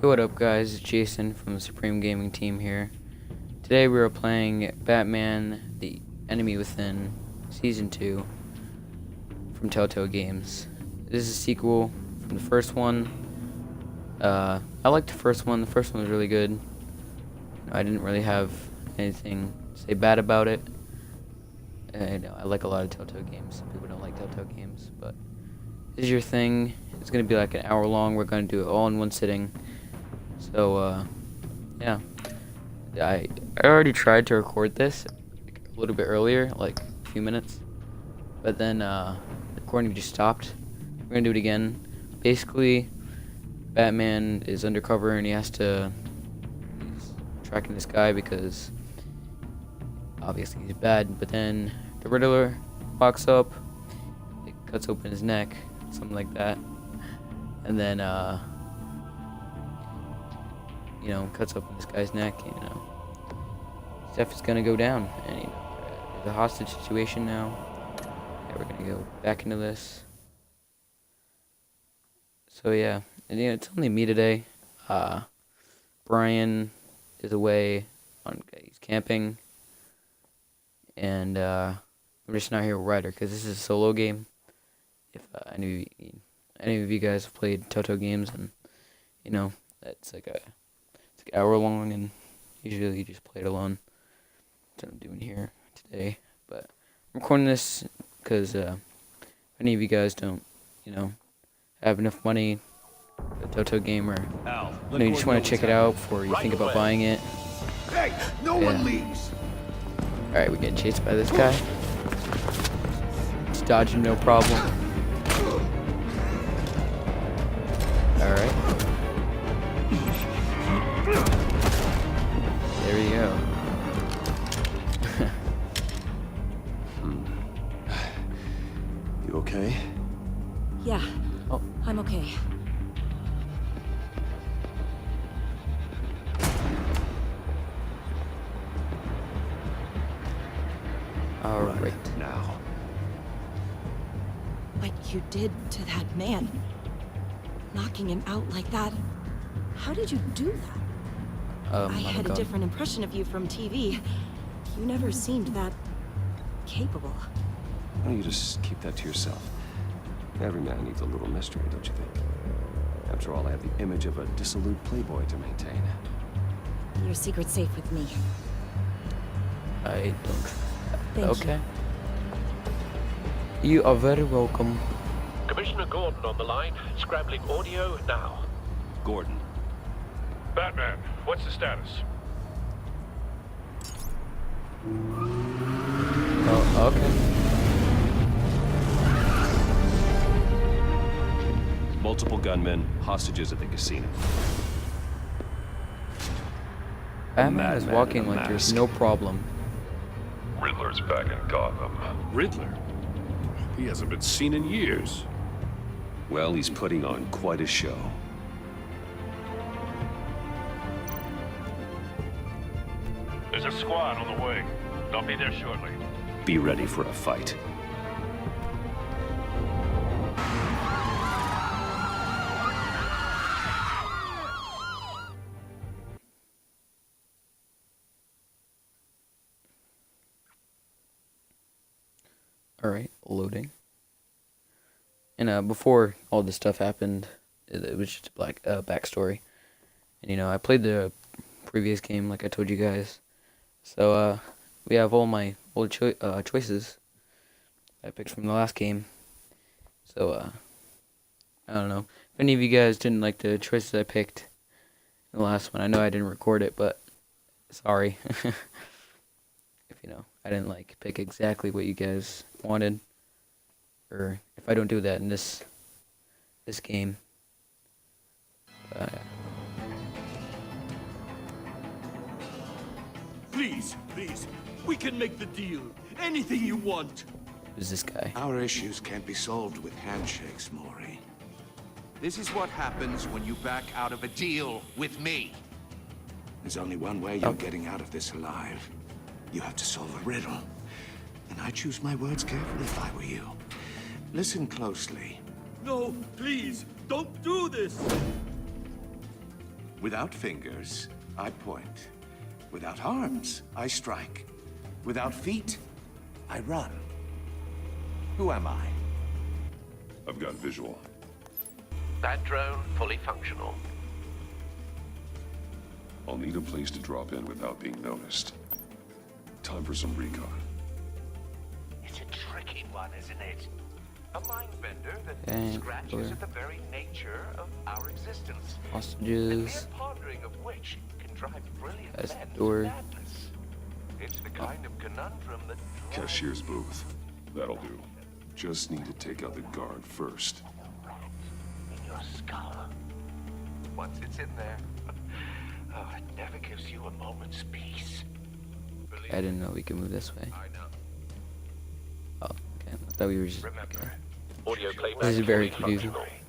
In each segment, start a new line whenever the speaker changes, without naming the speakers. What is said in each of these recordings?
Hey, what up guys, it's Jason from the Supreme Gaming team here. Today we are playing Batman The Enemy Within Season 2 from Telltale Games. This is a sequel from the first one. I liked the first one was really good. I didn't really have anything to say bad about it. I like a lot of Telltale games. Some people don't like Telltale games, but this is your thing. It's going to be like an hour long. We're going to do it all in one sitting. So, yeah. I already tried to record this a little bit earlier, like a few minutes. But then, recording just stopped. We're gonna do it again. Basically, Batman is undercover and he's tracking this guy because obviously he's bad. But then the Riddler walks up, it cuts open his neck, something like that. And then, cuts open this guy's neck, stuff is gonna go down, and there's a hostage situation now. Yeah, we're gonna go back into this. So yeah, and it's only me today. Brian is away he's camping, and I'm just not here with Ryder because this is a solo game. If any of you guys have played Telltale games, and that's like an hour long, and usually you just play it alone. That's what I'm doing here today. But I'm recording this because if any of you guys don't, have enough money for a Telltale game, or you just want to check it out before you think about buying it.
Hey, no one leaves.
All right, we're getting chased by this guy. Just dodging, no problem. All right. There we go.
You okay?
Yeah.
Oh.
I'm okay.
All right.
Now.
What you did to that man, knocking him out like that. How did you do that? I had a different impression of you from TV. You never seemed that capable.
Why don't you just keep that to yourself? Every man needs a little mystery, don't you think? After all, I have the image of a dissolute playboy to maintain.
Your secret's safe with me.
I don't.
Thank
Okay. You are very welcome.
Commissioner Gordon on the line, scrambling audio now.
Gordon.
Batman, what's the status?
Oh, okay.
Multiple gunmen, hostages at the casino.
Batman is
madman
walking
in a
like there's
mask.
no problem.
Riddler's back in Gotham.
Riddler? He hasn't been seen in years.
Well, he's putting on quite a show.
There's a squad on the way. They'll be there shortly.
Be ready for a fight.
Alright, loading. And before all this stuff happened, it was just a backstory. And I played the previous game like I told you guys. So we have all my old choices I picked from the last game. So I don't know. If any of you guys didn't like the choices I picked in the last one, I know I didn't record it, but sorry. If I didn't pick exactly what you guys wanted, or if I don't do that in this game.
Please, we can make the deal. Anything you want.
Who's this guy?
Our issues can't be solved with handshakes, Maury.
This is what happens when you back out of a deal with me.
There's only one way you're getting out of this alive. You have to solve a riddle. And I choose my words carefully if I were you. Listen closely.
No, please, don't do this!
Without fingers, I point. Without arms, I strike. Without feet, I run. Who am I?
I've got visual.
That drone fully functional.
I'll need a place to drop in without being noticed. Time for some recon.
It's a tricky one, isn't it? A mind bender that
And
scratches at the very nature of our existence. The
hostages.
mere pondering of which can drive brilliant
That's
men
the
to
door.
madness. It's the kind of conundrum that
Cashier's booth. That'll do. Just need to take out the guard first.
in your skull. Once it's in there, oh, it never gives you a moment's peace.
I didn't know we could move this way.
I know.
Oh, okay. I thought we were just.
Remember,
Okay.
audio playback
This is very
fully
confusing.
functional.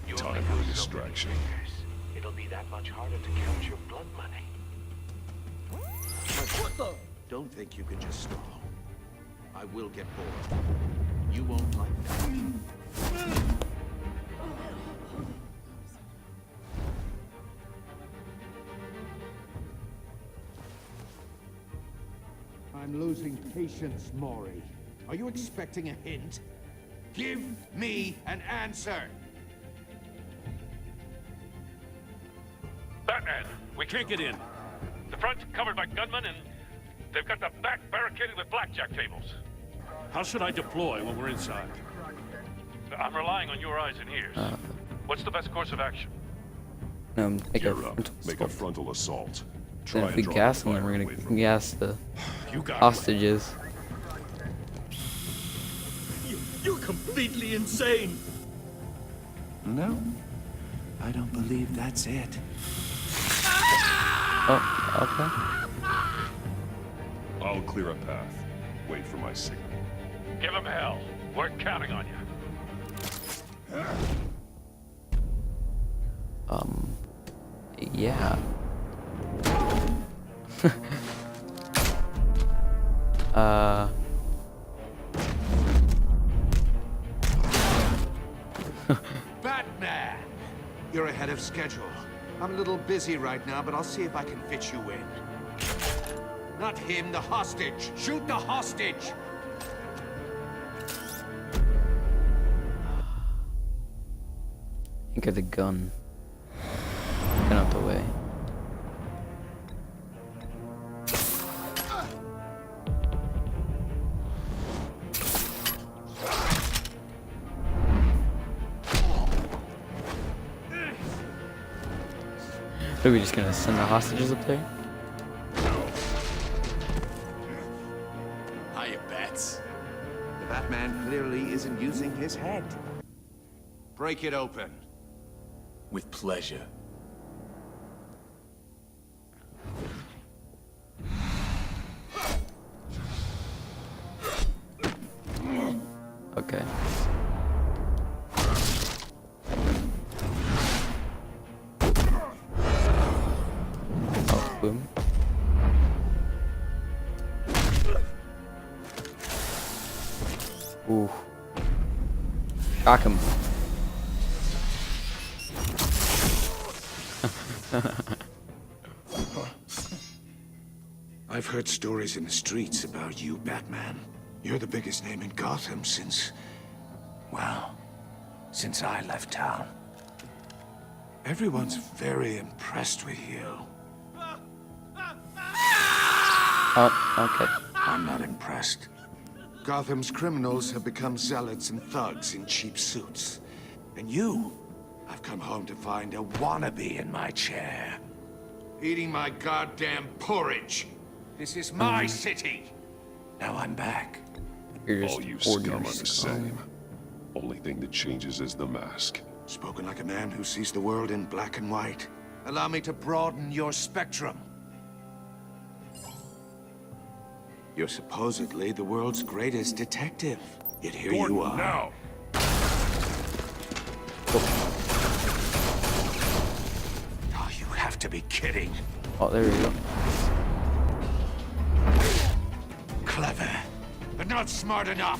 You
Time
only
for
have
a
so many
distraction.
fingers. It'll be that much harder to count your blood money.
Don't think you can just stall. I will get bored. You won't like that.
I'm losing patience, Maury. Are you expecting a hint? Give me an answer!
Batman, we can't get in. The front's covered by gunmen, and they've got the back barricaded with blackjack tables.
How should I deploy when we're inside?
I'm relying on your eyes and ears. What's the best course of action?
No, make a
Gear up.
frontal
Make a
assault.
frontal assault.
Then
Try
if we
and draw
gas
the
them, then
fire
we're
away from
gonna gas the
You got
hostages.
You're completely insane.
No, I don't believe that's it.
Oh, okay.
I'll clear a path. Wait for my signal.
Give him hell. We're counting on you.
Yeah.
Batman! You're ahead of schedule. I'm a little busy right now, but I'll see if I can fit you in. Not him, the hostage! Shoot the hostage!
Think of the gun. Get out the way. Are we just gonna send the hostages up there?
Hiya, Bats. The Batman clearly isn't using his head. Break it open.
With pleasure.
Okay. Oh, boom. Ooh. Shock him.
I've heard stories in the streets about you, Batman. You're the biggest name in Gotham since... well, since I left town. Everyone's very impressed with you.
Oh, okay.
I'm not impressed. Gotham's criminals have become zealots and thugs in cheap suits. And you, I've come home to find a wannabe in my chair. Eating my goddamn porridge. This is my city. Now I'm back.
You're just
All you scum
ordinary
are the
scum.
same. Only thing that changes is the mask.
Spoken like a man who sees the world in black and white. Allow me to broaden your spectrum. You're supposedly the world's greatest detective. Yet here
Gordon,
you are.
now!
Oh, you have to be kidding.
Oh, there we go.
Clever, but not smart enough.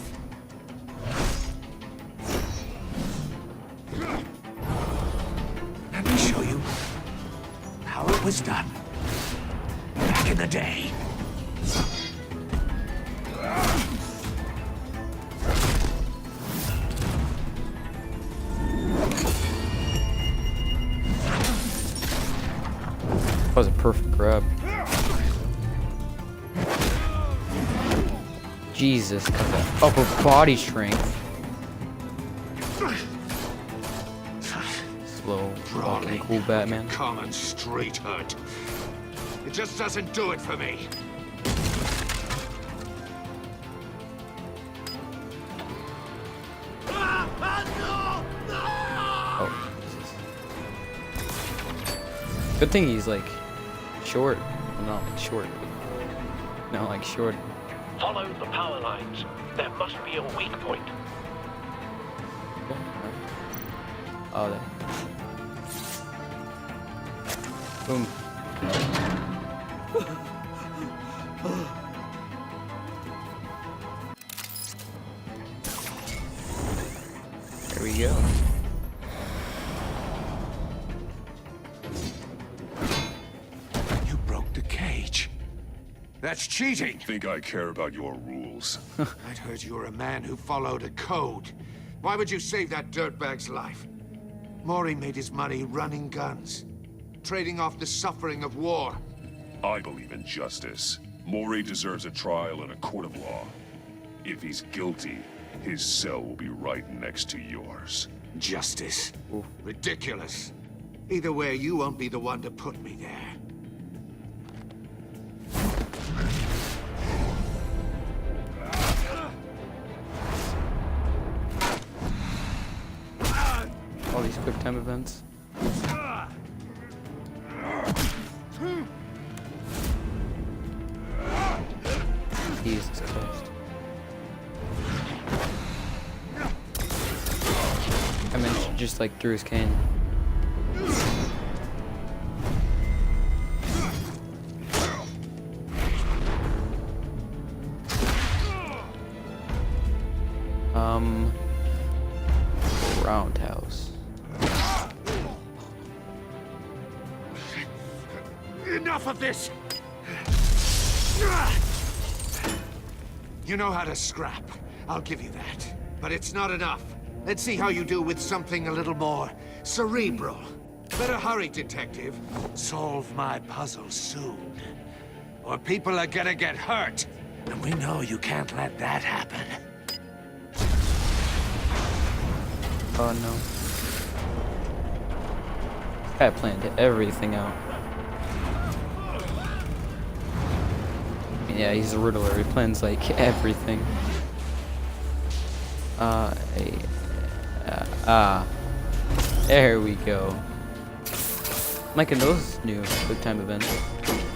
Let me show you it was done. Back in the day.
That was a perfect grab. Jesus, got that upper body strength. Slow, walking, cool Batman.
Common street hurt. It just doesn't do it for me.
Oh, Jesus. Good thing he's like short. Well, not like short. But not like short.
Follow the power lines. There must be a weak point.
Oh, there. Boom. There we go.
You broke the cage. That's cheating.
Think I care about your rules?
I'd heard you were a man who followed a code. Why would you save that dirtbag's life? Maury made his money running guns, trading off the suffering of war.
I believe in justice. Maury deserves a trial in a court of law. If he's guilty, his cell will be right next to yours.
Justice? Ridiculous. Either way, you won't be the one to put me there.
All these quick time events. Jesus Christ. I mean, she just like threw his cane. Roundhouse.
Enough of this! You know how to scrap. I'll give you that. But it's not enough. Let's see how you do with something a little more cerebral. Better hurry, detective. Solve my puzzle soon. Or people are gonna get hurt. And we know you can't let that happen.
Oh no. This guy planned everything out. Yeah, he's a Riddler. He plans like everything. There we go. I'm liking those new quick time events.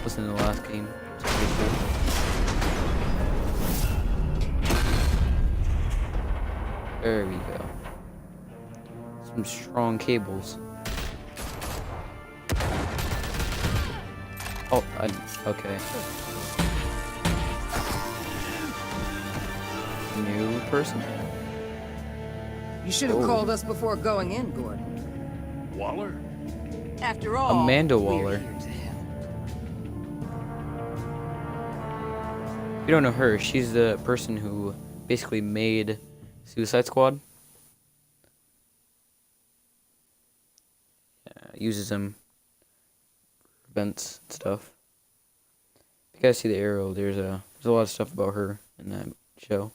Listen to the last game. It's pretty cool. There we go. Some strong cables. Oh, okay. New person.
You should have called us before going in, Gordon.
Waller?
After all,
Amanda
we're
Waller.
here to help.
If you don't know her, she's the person who basically made Suicide Squad. Yeah, uses them for events and stuff. If you guys see the arrow, there's a lot of stuff about her in that show.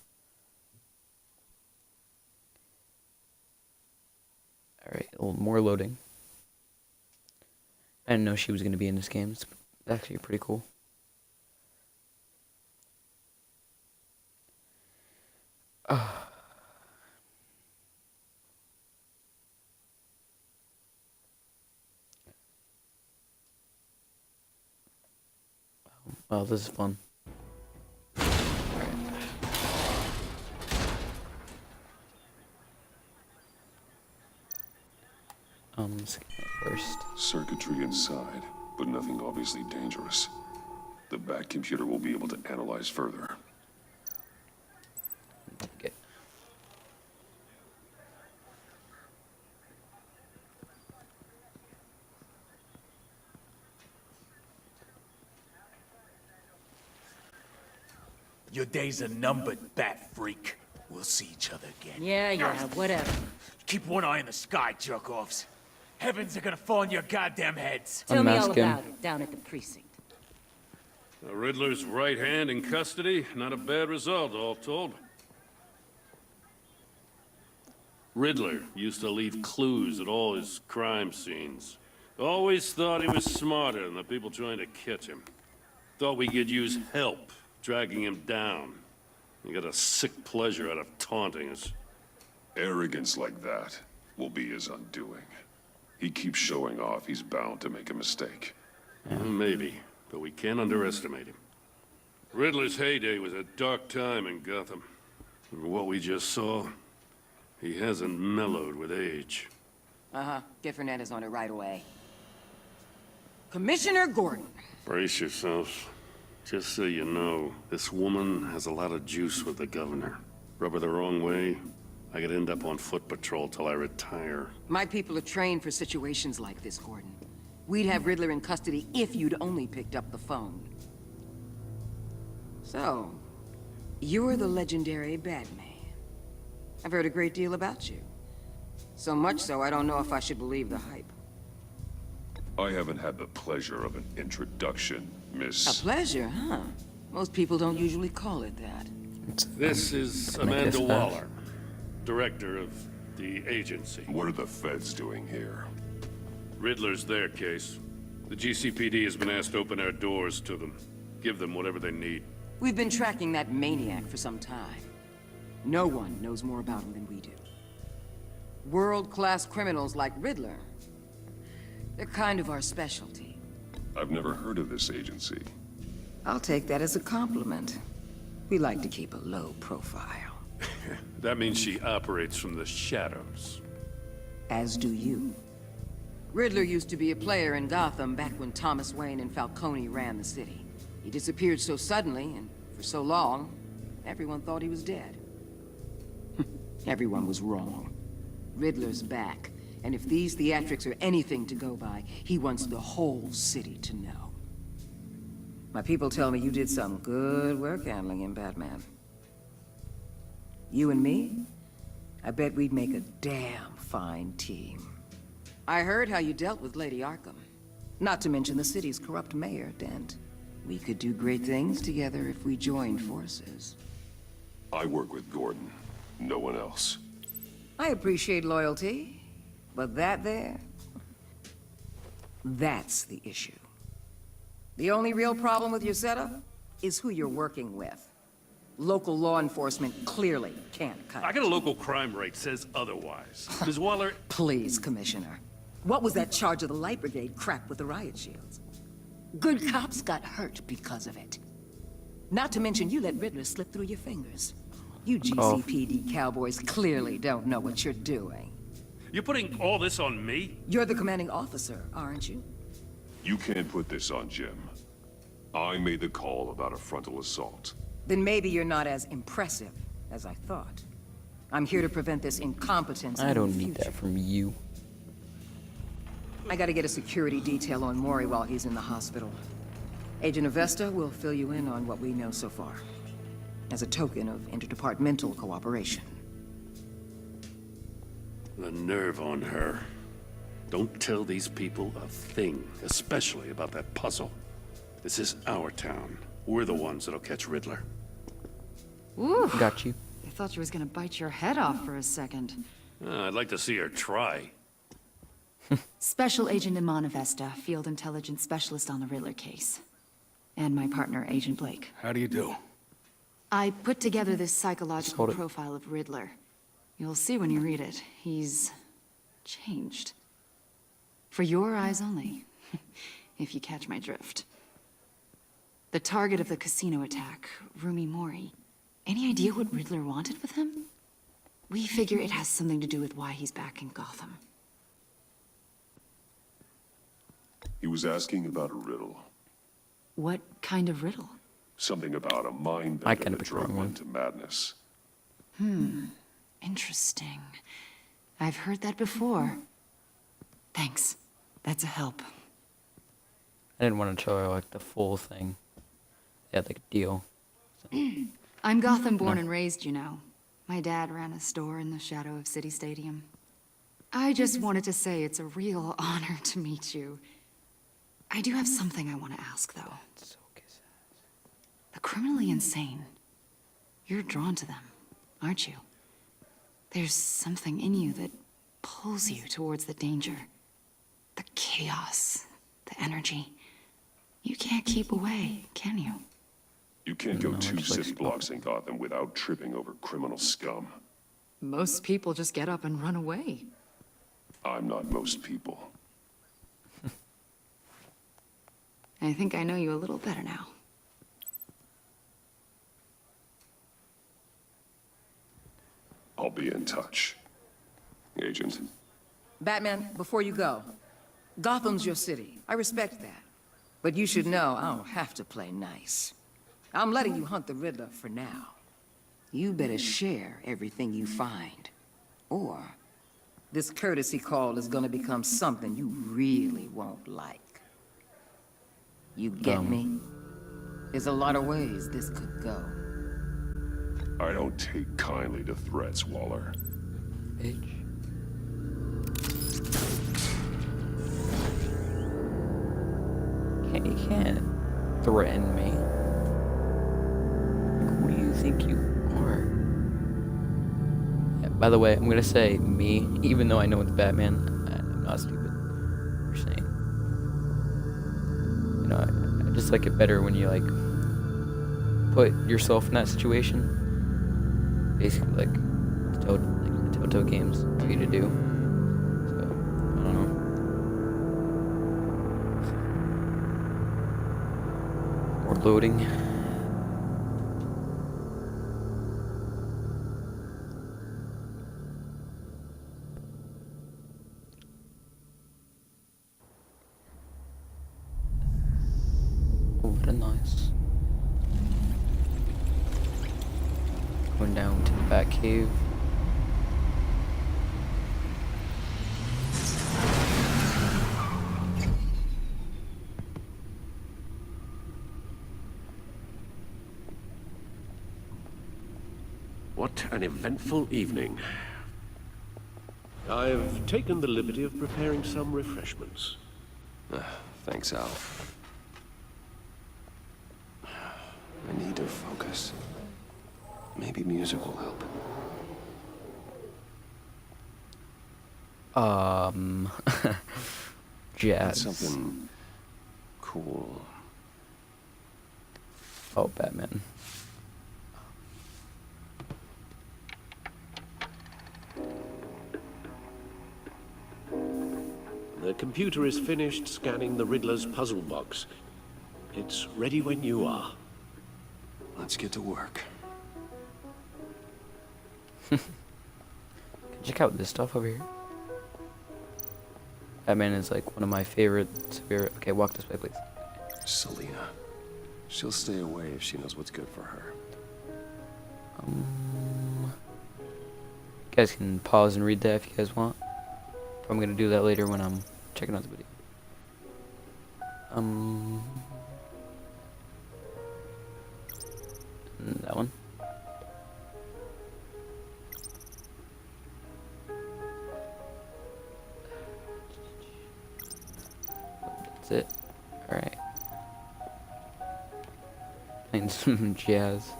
Alright, a little more loading. I didn't know she was going to be in this game. It's actually pretty cool. Wow, this is fun. Scan it first.
Circuitry inside, but nothing obviously dangerous. The back computer will be able to analyze further.
Okay.
Your days are numbered, bat freak. We'll see each other again.
Yeah, whatever.
Keep one eye in the sky, jerk-offs. Heavens are gonna fall on your goddamn heads.
Tell me all
Unmask him.
about it down at the precinct.
The Riddler's right hand in custody. Not a bad result, all told. Riddler used to leave clues at all his crime scenes. Always thought he was smarter than the people trying to catch him. Thought we could use help dragging him down. He got a sick pleasure out of taunting us.
Arrogance like that will be his undoing. He keeps showing off, he's bound to make a mistake.
Maybe, but we can't underestimate him. Riddler's heyday was a dark time in Gotham. And what we just saw, he hasn't mellowed with age.
Uh-huh. Get Fernandez on it right away. Commissioner Gordon.
Brace yourselves. Just so you know, this woman has a lot of juice with the governor. Rub her the wrong way, I could end up on foot patrol till I retire.
My people are trained for situations like this, Gordon. We'd have Riddler in custody if you'd only picked up the phone. So, you're the legendary Batman. I've heard a great deal about you. So much so, I don't know if I should believe the hype.
I haven't had the pleasure of an introduction, Miss...
A pleasure, huh? Most people don't usually call it that.
This is Amanda Waller, director of the agency.
What are the feds doing here?
Riddler's their case. The GCPD has been asked to open our doors to them. Give them whatever they need.
We've been tracking that maniac for some time. No one knows more about him than we do. World-class criminals like Riddler. They're kind of our specialty.
I've never heard of this agency.
I'll take that as a compliment. We like to keep a low profile.
That means she operates from the shadows.
As do you. Riddler used to be a player in Gotham back when Thomas Wayne and Falcone ran the city. He disappeared so suddenly and for so long, everyone thought he was dead. Everyone was wrong. Riddler's back, and if these theatrics are anything to go by, he wants the whole city to know. My people tell me you did some good work handling him, Batman. You and me? I bet we'd make a damn fine team. I heard how you dealt with Lady Arkham. Not to mention the city's corrupt mayor, Dent. We could do great things together if we joined forces.
I work with Gordon, no one else.
I appreciate loyalty, but that there... that's the issue. The only real problem with your setup is who you're working with. Local law enforcement clearly can't cut it.
I got a local crime rate says otherwise. Ms. Waller...
Please, Commissioner. What was that charge of the Light Brigade crap with the riot shields? Good cops got hurt because of it. Not to mention you let Riddler slip through your fingers. You GCPD cowboys clearly don't know what you're doing.
You're putting all this on me?
You're the commanding officer, aren't you?
You can't put this on Jim. I made the call about a frontal assault.
Then maybe you're not as impressive as I thought. I'm here to prevent this incompetence.
I don't need that from you.
I gotta get a security detail on Maury while he's in the hospital. Agent Avesta will fill you in on what we know so far, as a token of interdepartmental cooperation.
The nerve on her. Don't tell these people a thing, especially about that puzzle. This is our town. We're the ones that'll catch Riddler.
Ooh.
Got you.
I thought you was gonna bite your head off for a second.
I'd like to see her try.
Special Agent Iman Avesta, Field Intelligence Specialist on the Riddler case. And my partner, Agent Blake.
How do you do?
I put together this psychological profile of Riddler. You'll see when you read it. He's changed. For your eyes only, if you catch my drift. The target of the casino attack, Rumi Mori. Any idea what Riddler wanted with him? We figure it has something to do with why he's back in Gotham.
He was asking about a riddle.
What kind of riddle?
Something about a mind
I
bender
kinda
that
picked the wrong
drove
one.
him to madness.
Interesting. I've heard that before. Thanks. That's a help.
I didn't want to show her like the full thing. They had like a deal. So.
I'm Gotham born and raised, you know. My dad ran a store in the shadow of City Stadium. I just wanted to say it's a real honor to meet you. I do have something I want to ask, though. The criminally insane. You're drawn to them, aren't you? There's something in you that pulls you towards the danger. The chaos, the energy. You can't keep away, can you?
You can't go 2 city blocks in Gotham without tripping over criminal scum.
Most people just get up and run away.
I'm not most people.
I think I know you a little better now.
I'll be in touch. Agent.
Batman, before you go, Gotham's your city. I respect that. But you should know I don't have to play nice. I'm letting you hunt the Riddler for now. You better share everything you find. Or this courtesy call is gonna become something you really won't like. You get me? There's a lot of ways this could go.
I don't take kindly to threats, Waller.
Bitch. You can't threaten me. Who do you think you are? Yeah, by the way, I'm gonna say me, even though I know it's Batman. I'm not stupid. You're saying. You know, I just like it better when you like put yourself in that situation. Basically, like the Telltale games want you to do. So I don't know. More loading. Oh, what a nice. Going down to the Batcave.
What an eventful evening. I've taken the liberty of preparing some refreshments.
Thanks, Al. I need to focus. Maybe music will help.
Jazz.
Something cool.
Oh, Batman.
The computer is finished scanning the Riddler's puzzle box. It's ready when you are.
Let's get to work.
Check out this stuff over here. Batman is like one of my favorite spirit. Okay, walk this way, please.
Selina. She'll stay away if she knows what's good for her.
You guys can pause and read that if you guys want. I'm gonna do that later when I'm checking out the video. That one. That's it. Alright. Playing some jazz.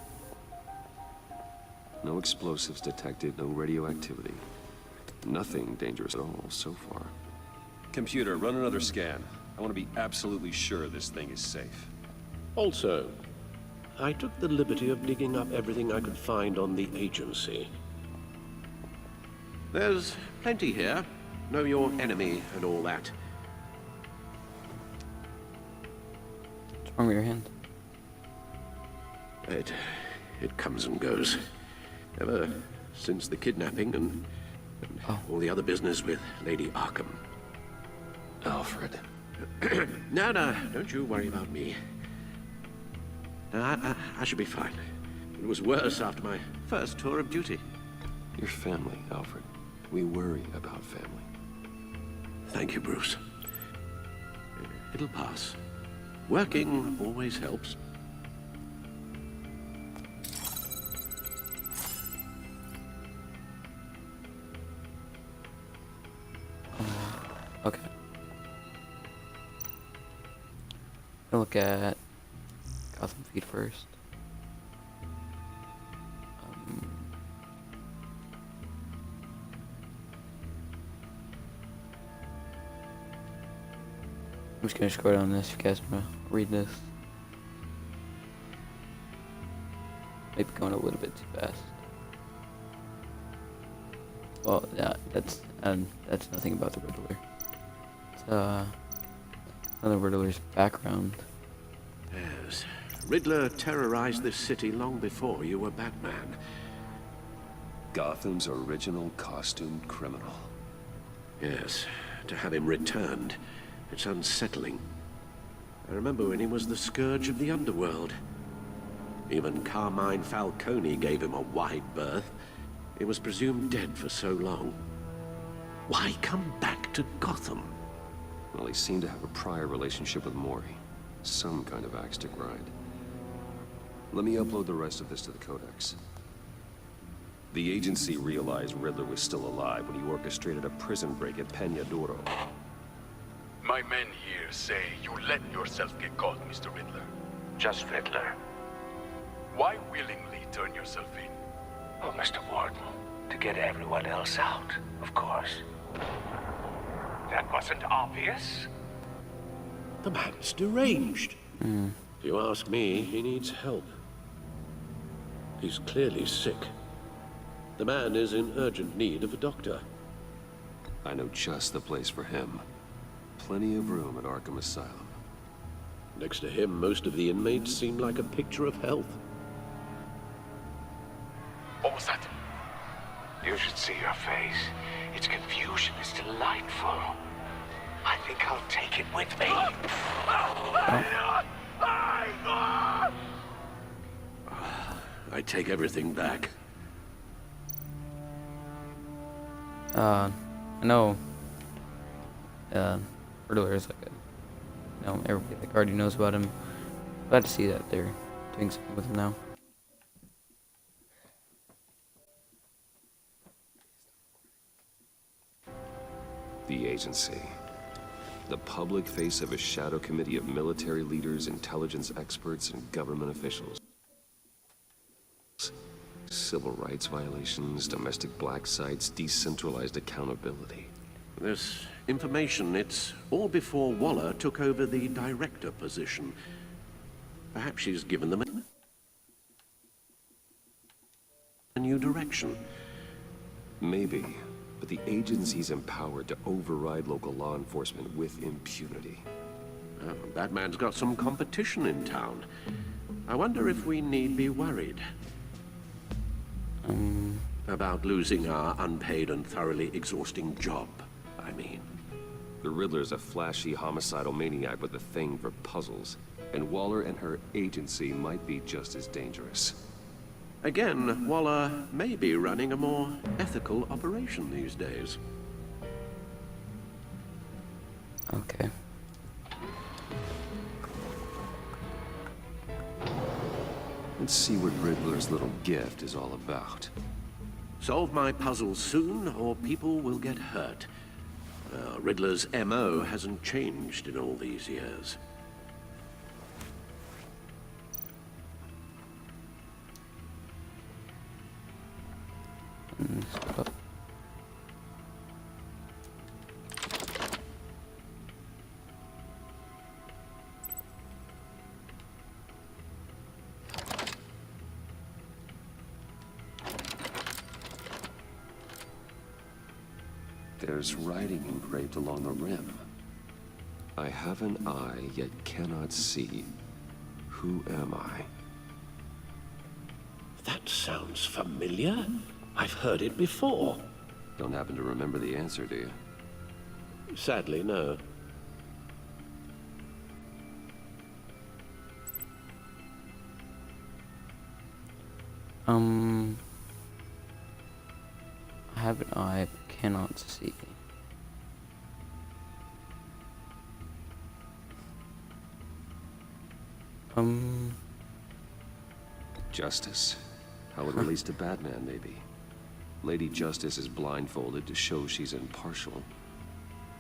No explosives detected, no radioactivity. Nothing dangerous at all so far. Computer, run another scan. I want to be absolutely sure this thing is safe.
Also, I took the liberty of digging up everything I could find on the agency. There's plenty here. Know your enemy and all that.
What's wrong with your hand?
It comes and goes. Ever since the kidnapping and all the other business with Lady Arkham.
Alfred.
No, don't you worry about me. No, I should be fine. It was worse after my first tour of duty.
Your family, Alfred. We worry about family.
Thank you, Bruce. It'll pass. Working always helps.
Okay. I'll look at Gotham feed first. I'm just gonna scroll down this if you guys wanna read this. Maybe going a little bit too fast. Well, yeah, that's nothing about the Riddler. It's another Riddler's background.
Yes, Riddler terrorized this city long before you were Batman.
Gotham's original costumed criminal.
Yes, to have him returned, it's unsettling. I remember when he was the scourge of the underworld. Even Carmine Falcone gave him a wide berth. He was presumed dead for so long. Why come back to Gotham?
Well, he seemed to have a prior relationship with Mori. Some kind of axe to grind. Let me upload the rest of this to the Codex. The agency realized Riddler was still alive when he orchestrated a prison break at Peña Duro.
My men here say you let yourself get caught, Mr. Riddler.
Just Riddler.
Why willingly turn yourself in?
Oh, Mr. Warden, to get everyone else out, of course. That wasn't obvious.
The man's deranged. If you ask me, he needs help. He's clearly sick. The man is in urgent need of a doctor.
I know just the place for him. Plenty of room at Arkham Asylum.
Next to him, most of the inmates seem like a picture of health.
What was that?
You should see your face. Its confusion is delightful. I think I'll take it with me.
I take everything back.
I know Riddler is like everybody like already knows about him. Glad to see that they're doing something with him now.
The agency. The public face of a shadow committee of military leaders, intelligence experts, and government officials. Civil rights violations, domestic black sites, decentralized accountability.
This information, it's all before Waller took over the director position. Perhaps she's given them a new direction.
Maybe, but the agency's empowered to override local law enforcement with impunity.
Oh, Batman's got some competition in town. I wonder if we need be worried. About losing our unpaid and thoroughly exhausting job, I mean.
The Riddler's a flashy homicidal maniac with a thing for puzzles, and Waller and her agency might be just as dangerous.
Again, Waller may be running a more ethical operation these days.
Okay.
Let's see what Riddler's little gift is all about.
Solve my puzzle soon, or people will get hurt. Riddler's MO hasn't changed in all these years.
There's writing engraved along the rim. I have an eye, yet cannot see. Who am I?
That sounds familiar. I've heard it before.
Don't happen to remember the answer, do you?
Sadly, no.
I have an eye, but cannot see.
Justice? How it relates to Batman, maybe. Lady Justice is blindfolded to show she's impartial.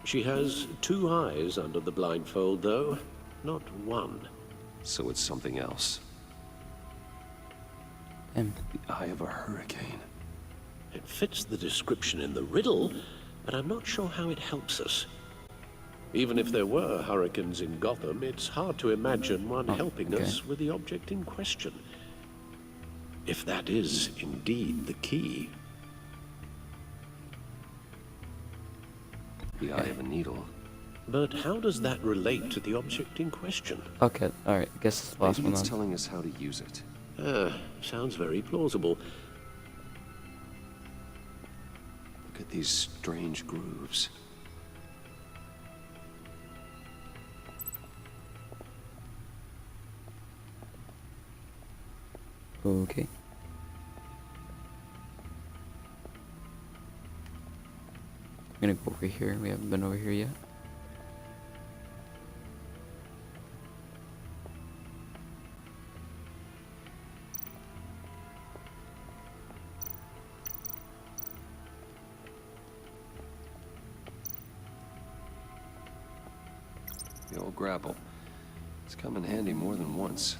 She has 2 eyes under the blindfold, though, not 1.
So it's something else. The eye of a hurricane.
It fits the description in the riddle, but I'm not sure how it helps us. Even if there were hurricanes in Gotham, it's hard to imagine one helping us with the object in question. If that is indeed the key.
The eye of a needle.
But how does that relate to the object in question?
Okay, alright, I guess it's the last
Maybe
one
it's
then.
telling us how to use it.
Sounds very plausible.
Look at these strange grooves.
Okay. I'm gonna go over here. We haven't been over here yet.
The old grapple. It's come in handy more than once.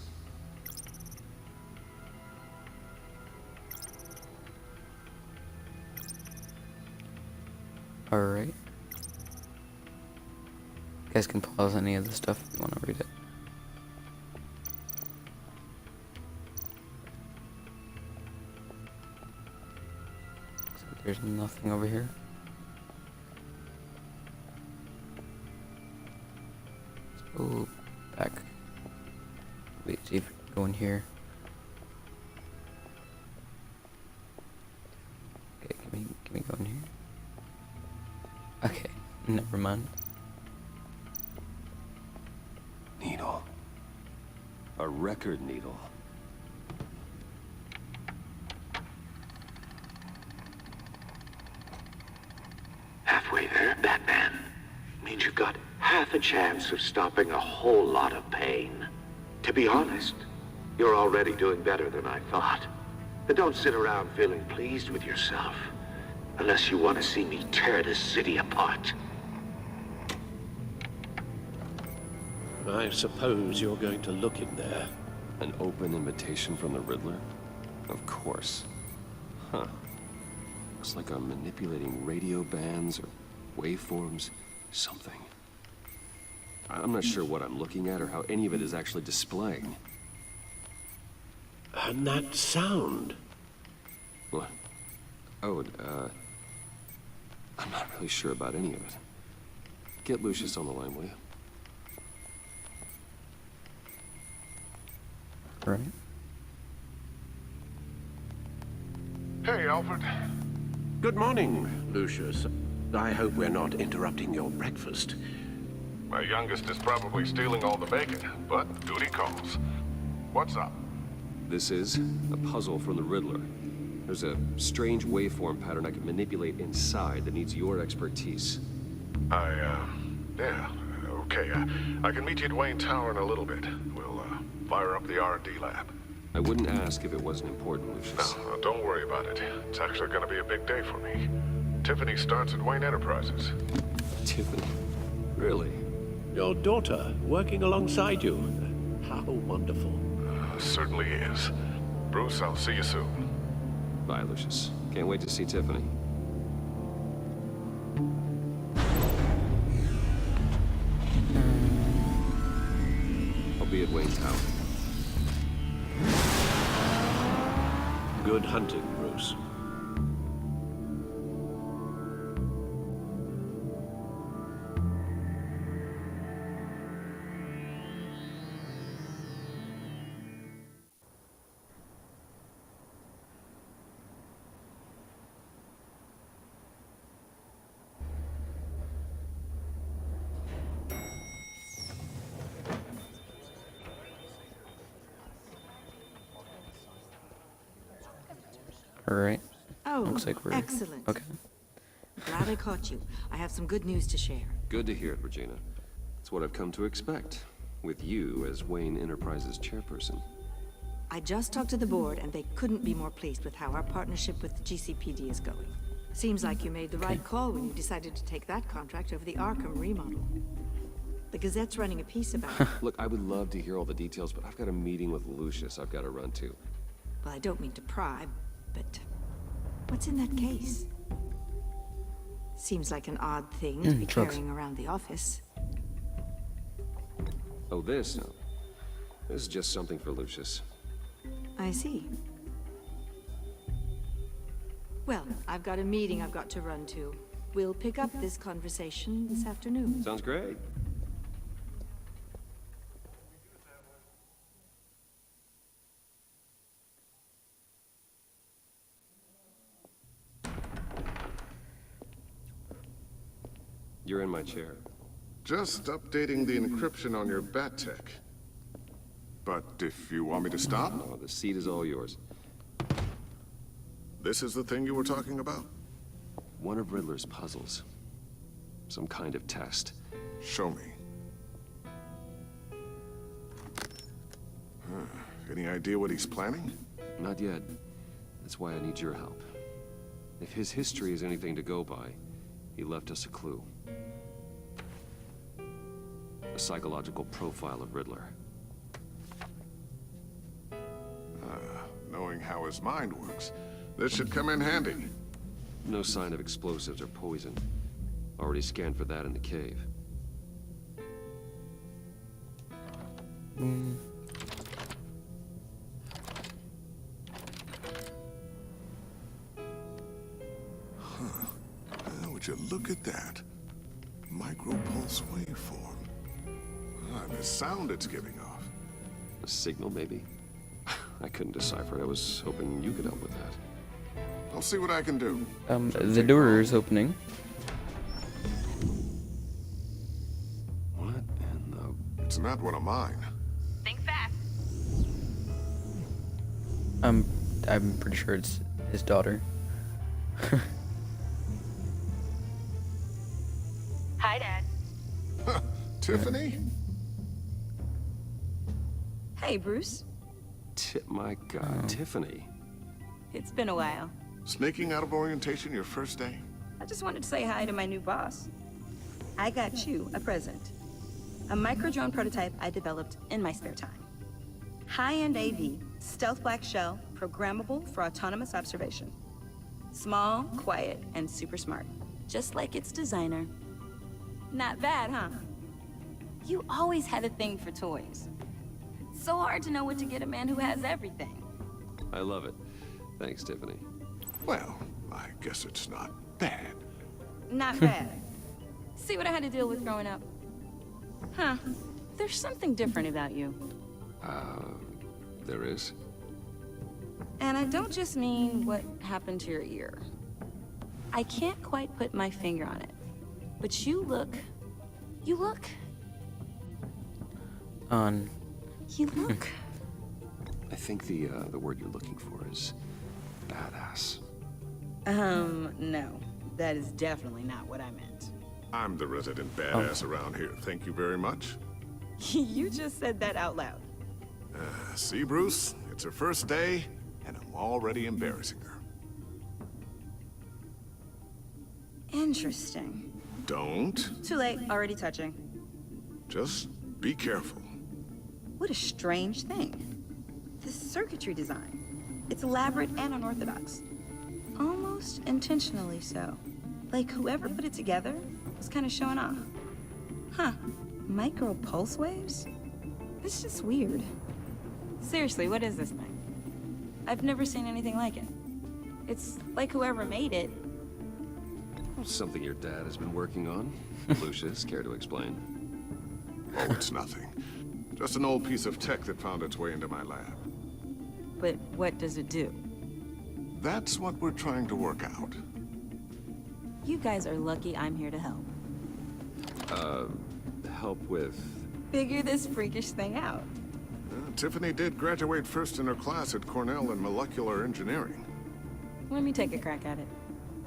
Alright. You guys can pause any of the stuff if you want to read it. Looks like there's nothing over here. Let's go back. Wait, see if we can go in here. Okay, can we go in here? Okay, never mind.
Needle. A record needle.
Halfway there, Batman. Means you've got half a chance of stopping a whole lot of pain. To be honest, you're already doing better than I thought. But don't sit around feeling pleased with yourself. Unless you want to see me tear this city apart.
I suppose you're going to look in there.
An open invitation from the Riddler? Of course. Huh. Looks like I'm manipulating radio bands or waveforms. Something. I'm not sure what I'm looking at or how any of it is actually displaying.
And that sound.
What? Oh, I'm not really sure about any of it. Get Lucius on the line, will you?
Right.
Hey, Alfred.
Good morning, Lucius. I hope we're not interrupting your breakfast.
My youngest is probably stealing all the bacon, but duty calls. What's up?
This is a puzzle from the Riddler. There's a strange waveform pattern I can manipulate inside that needs your expertise.
Yeah, okay. I can meet you at Wayne Tower in a little bit. We'll, fire up the R&D lab.
I wouldn't ask if it wasn't important, Lucius.
No, don't worry about it. It's actually gonna be a big day for me. Tiffany starts at Wayne Enterprises.
Tiffany? Really?
Your daughter, working alongside you. How wonderful.
Certainly is. Bruce, I'll see you soon.
Bye, Lucius. Can't wait to see Tiffany. I'll be at Wayne Tower.
Good hunting, Bruce.
Alright.
Oh,
looks like we're
excellent.
Okay.
Glad I caught you. I have some good news to share.
Good to hear it, Regina. It's what I've come to expect, with you as Wayne Enterprises chairperson.
I just talked to the board, and they couldn't be more pleased with how our partnership with the GCPD is going.
Seems like you made the right call when you decided to take that contract over the Arkham remodel. The Gazette's running a piece about it.
Look, I would love to hear all the details, but I've got a meeting with Lucius I've got to run to.
Well, I don't mean to pry, but what's in that case? Seems like an odd thing to be carrying around the office.
Oh, this? No. This is just something for Lucius.
I see. Well, I've got a meeting I've got to run to. We'll pick up this conversation this afternoon.
Sounds great. You're in my chair.
Just updating the encryption on your bat tech. But if you want me to stop?
No, the seat is all yours.
This is the thing you were talking about?
One of Riddler's puzzles. Some kind of test.
Show me. Any idea what he's planning?
Not yet. That's why I need your help. If his history is anything to go by, he left us a clue. A psychological profile of Riddler.
Knowing how his mind works, this should come in handy.
No sign of explosives or poison. Already scanned for that in the cave.
Would you look at that? Micropulse waveform. The sound it's giving off.
A signal, maybe? I couldn't decipher it. I was hoping you could help with that.
I'll see what I can do.
The door is opening.
What in the...
It's not one of mine.
Think fast.
I'm pretty sure it's his daughter.
Hi, Dad.
Tiffany?
Hey, Bruce.
My God, Tiffany.
It's been a while.
Sneaking out of orientation your first day?
I just wanted to say hi to my new boss. I got you a present. A micro-drone prototype I developed in my spare time. High-end AV, stealth black shell, programmable for autonomous observation. Small, quiet, and super smart. Just like its designer. Not bad, huh? You always had a thing for toys. It's so hard to know what to get a man who has everything.
I love it. Thanks, Tiffany.
Well, I guess it's not bad.
Not bad. See what I had to deal with growing up? Huh. There's something different about you.
There is?
And I don't just mean what happened to your ear. I can't quite put my finger on it. But you look... You look... You look...
I think the word you're looking for is badass.
No. That is definitely not what I meant.
I'm the resident badass around here. Thank you very much.
You just said that out loud.
See, Bruce? It's her first day, and I'm already embarrassing her.
Interesting.
Don't.
Too late. Already touching.
Just be careful.
What a strange thing. This circuitry design. It's elaborate and unorthodox. Almost intentionally so. Like whoever put it together was kind of showing off. Huh. Micro pulse waves? It's just weird. Seriously, what is this thing? I've never seen anything like it. It's like whoever made it.
Something your dad has been working on. Lucius, care to explain?
Oh, it's nothing. Just an old piece of tech that found its way into my lab.
But what does it do?
That's what we're trying to work out.
You guys are lucky I'm here to help.
Help with...
Figure this freakish thing out.
Tiffany did graduate first in her class at Cornell in molecular engineering.
Let me take a crack at it.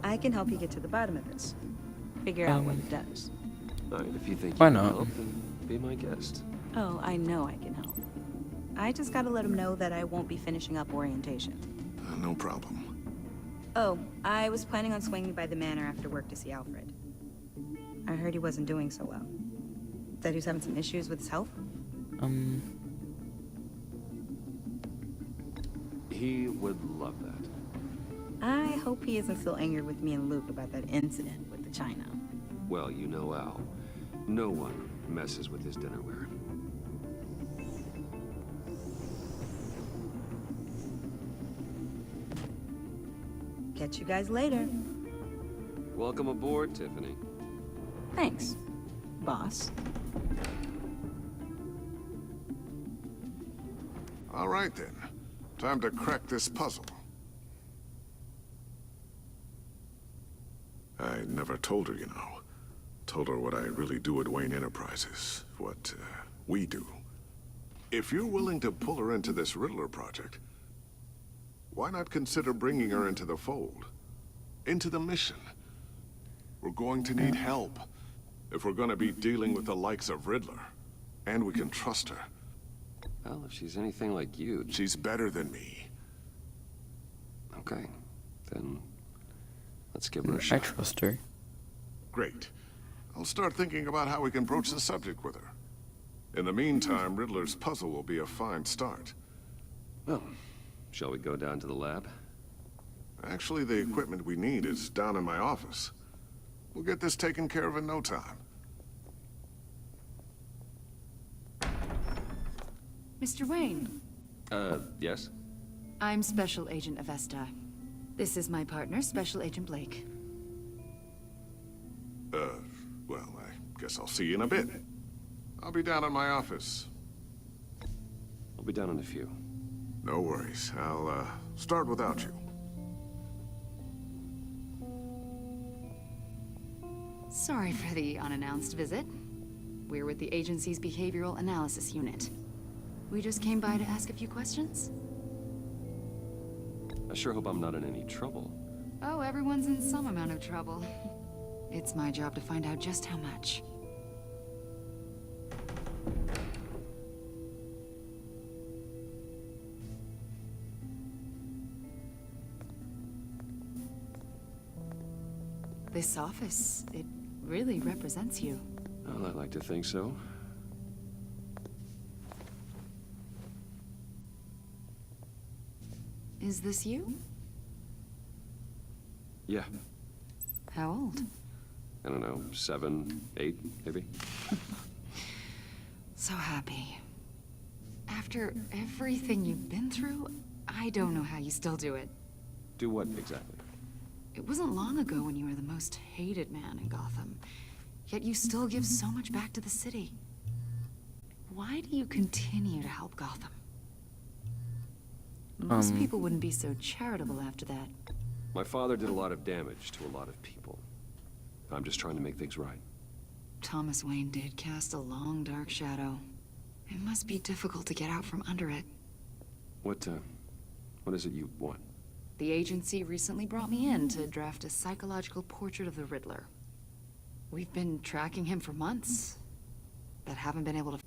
I can help you get to the bottom of this. Figure out what it does.
All right, if you think
why
you can
not?
help, then be my guest.
Oh, I know I can help. I just gotta let him know that I won't be finishing up orientation.
No problem.
Oh, I was planning on swinging by the manor after work to see Alfred. I heard he wasn't doing so well. That he was having some issues with his health?
He would love that.
I hope he isn't still angry with me and Luke about that incident with the china.
Well, you know Al. No one messes with his dinnerware.
Catch you guys later.
Welcome aboard, Tiffany.
Thanks, boss.
All right, then. Time to crack this puzzle. I never told her, you know. Told her what I really do at Wayne Enterprises. What, we do. If you're willing to pull her into this Riddler project, why not consider bringing her into the fold? Into the mission? We're going to need help if we're going to be dealing with the likes of Riddler. And we can trust her.
Well, if she's anything like you...
She's better than me.
Okay, then let's give her a shot.
I trust her.
Great. I'll start thinking about how we can broach the subject with her. In the meantime, Riddler's puzzle will be a fine start.
Well, shall we go down to the lab?
Actually, the equipment we need is down in my office. We'll get this taken care of in no time.
Mr. Wayne.
Yes?
I'm Special Agent Avesta. This is my partner, Special Agent Blake.
Well, I guess I'll see you in a bit. I'll be down in my office.
I'll be down in a few.
No worries. I'll, start without you.
Sorry for the unannounced visit. We're with the agency's Behavioral Analysis Unit. We just came by to ask a few questions.
I sure hope I'm not in any trouble.
Oh, everyone's in some amount of trouble. It's my job to find out just how much. This office, it really represents you.
Well, I'd like to think so.
Is this you?
Yeah.
How old?
I don't know, 7, 8, maybe?
So happy. After everything you've been through, I don't know how you still do it.
Do what, exactly?
It wasn't long ago when you were the most hated man in Gotham. Yet you still give so much back to the city. Why do you continue to help Gotham? Most people wouldn't be so charitable after that.
My father did a lot of damage to a lot of people. I'm just trying to make things right.
Thomas Wayne did cast a long, dark shadow. It must be difficult to get out from under it.
What is it you want?
The agency recently brought me in to draft a psychological portrait of the Riddler. We've been tracking him for months, but haven't been able to...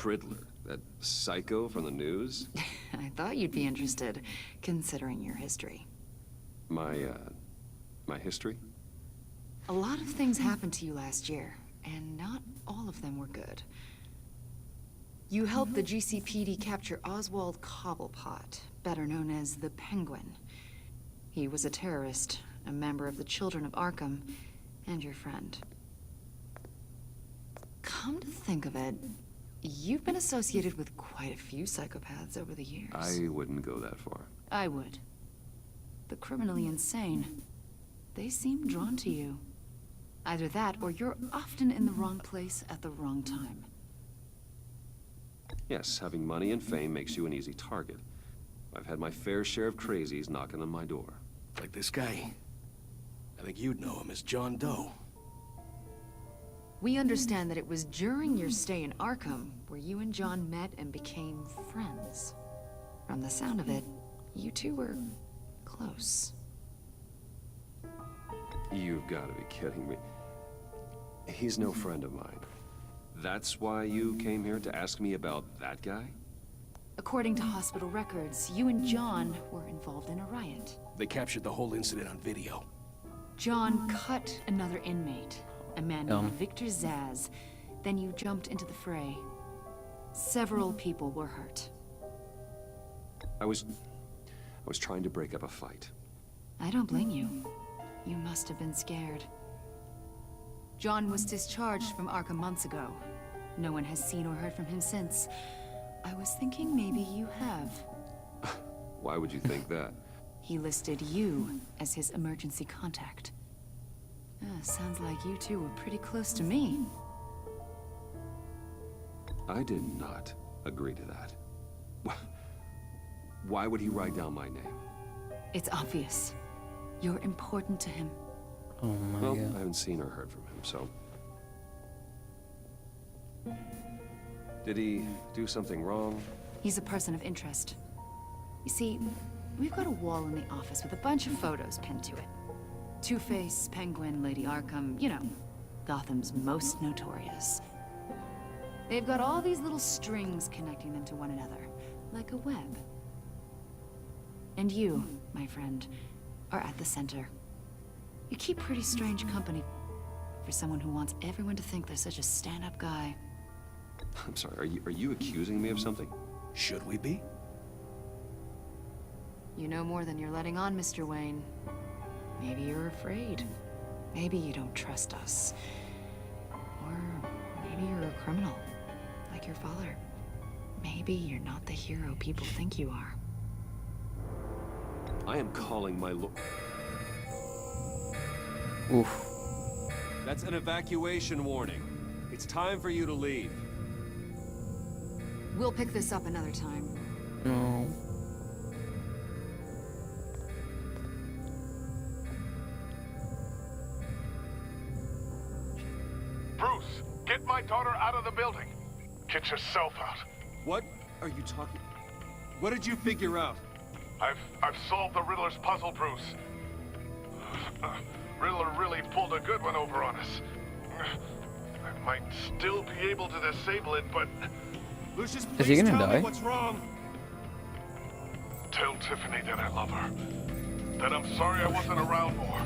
Riddler? That psycho from the news?
I thought you'd be interested, considering your history.
My history?
A lot of things happened to you last year, and not all of them were good. You helped the GCPD capture Oswald Cobblepot, better known as the Penguin. He was a terrorist, a member of the Children of Arkham, and your friend. Come to think of it, you've been associated with quite a few psychopaths over the years.
I wouldn't go that far.
I would. The criminally insane. They seem drawn to you. Either that, or you're often in the wrong place at the wrong time.
Yes, having money and fame makes you an easy target. I've had my fair share of crazies knocking on my door.
Like this guy. I think you'd know him as John Doe.
We understand that it was during your stay in Arkham where you and John met and became friends. From the sound of it, you two were close.
You've got to be kidding me. He's no friend of mine. That's why you came here to ask me about that guy?
According to hospital records, you and John were involved in a riot.
They captured the whole incident on video.
John cut another inmate, a man named Victor Zaz. Then you jumped into the fray. Several people were hurt.
I was trying to break up a fight.
I don't blame you. You must have been scared. John was discharged from Arkham months ago. No one has seen or heard from him since. I was thinking maybe you have.
Why would you think that?
He listed you as his emergency contact. Sounds like you two were pretty close to me.
I did not agree to that. Why would he write down my name?
It's obvious. You're important to him.
Oh my
God.
God.
I haven't seen or heard from him, so... Did he do something wrong?
He's a person of interest. You see, we've got a wall in the office with a bunch of photos pinned to it. Two-Face, Penguin, Lady Arkham, you know, Gotham's most notorious. They've got all these little strings connecting them to one another, like a web. And you, my friend, are at the center. You keep pretty strange company for someone who wants everyone to think they're such a stand-up guy.
I'm sorry, are you accusing me of something?
Should we be?
You know more than you're letting on, Mr. Wayne. Maybe you're afraid. Maybe you don't trust us. Or maybe you're a criminal, like your father. Maybe you're not the hero people think you are.
I am calling my
Oof.
That's an evacuation warning. It's time for you to leave.
We'll pick this up another time.
No.
Bruce, get my daughter out of the building. Get yourself out.
What are you talking? What did you figure out?
I've solved the Riddler's puzzle, Bruce. Riddler really pulled a good one over on us. I might still be able to disable it, but...
Lucius,
is he gonna die?
What's wrong? Tell Tiffany that I love her. That I'm sorry I wasn't around more.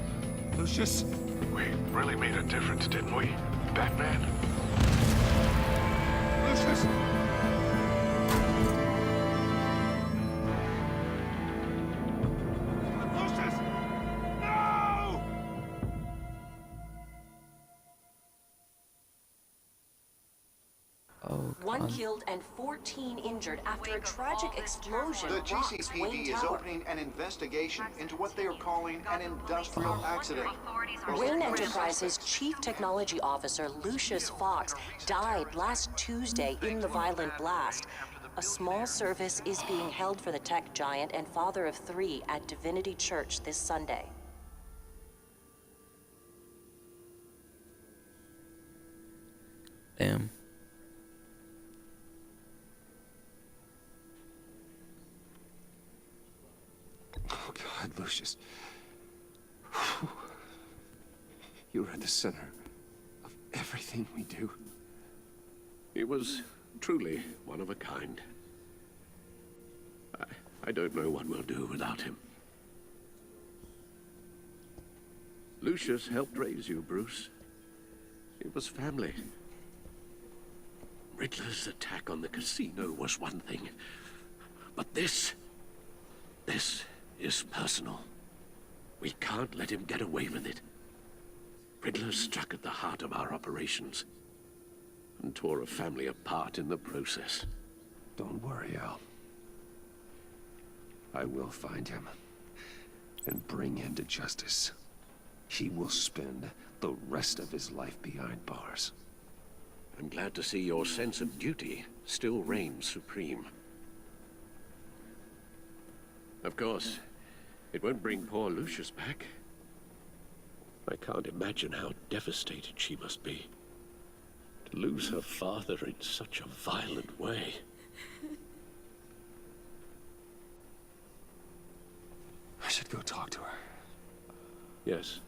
Lucius?
We really made a difference, didn't we, Batman?
Lucius!
Lucius! No!
Oh,
One killed and 14 injured after a tragic explosion.
The
rocks Wayne
GCPD is
Tower.
opening an investigation into what they are calling an industrial accident.
Wayne Enterprises' chief technology officer, Lucius Fox, died last Tuesday in the violent blast. A small service is being held for the tech giant and father of 3 at Divinity Church this Sunday.
Damn.
Oh God, Lucius. You're at the center of everything we do.
He was truly one of a kind. I don't know what we'll do without him. Lucius helped raise you, Bruce. It was family. Riddler's attack on the casino was one thing, but this is personal. We can't let him get away with it. Riddler struck at the heart of our operations and tore a family apart in the process.
Don't worry, Al. I will find him and bring him to justice. He will spend the rest of his life behind bars.
I'm glad to see your sense of duty still reigns supreme. Of course, it won't bring poor Lucius back. I can't imagine how devastated she must be. To lose her father in such a violent way.
I should go talk to her.
Yes,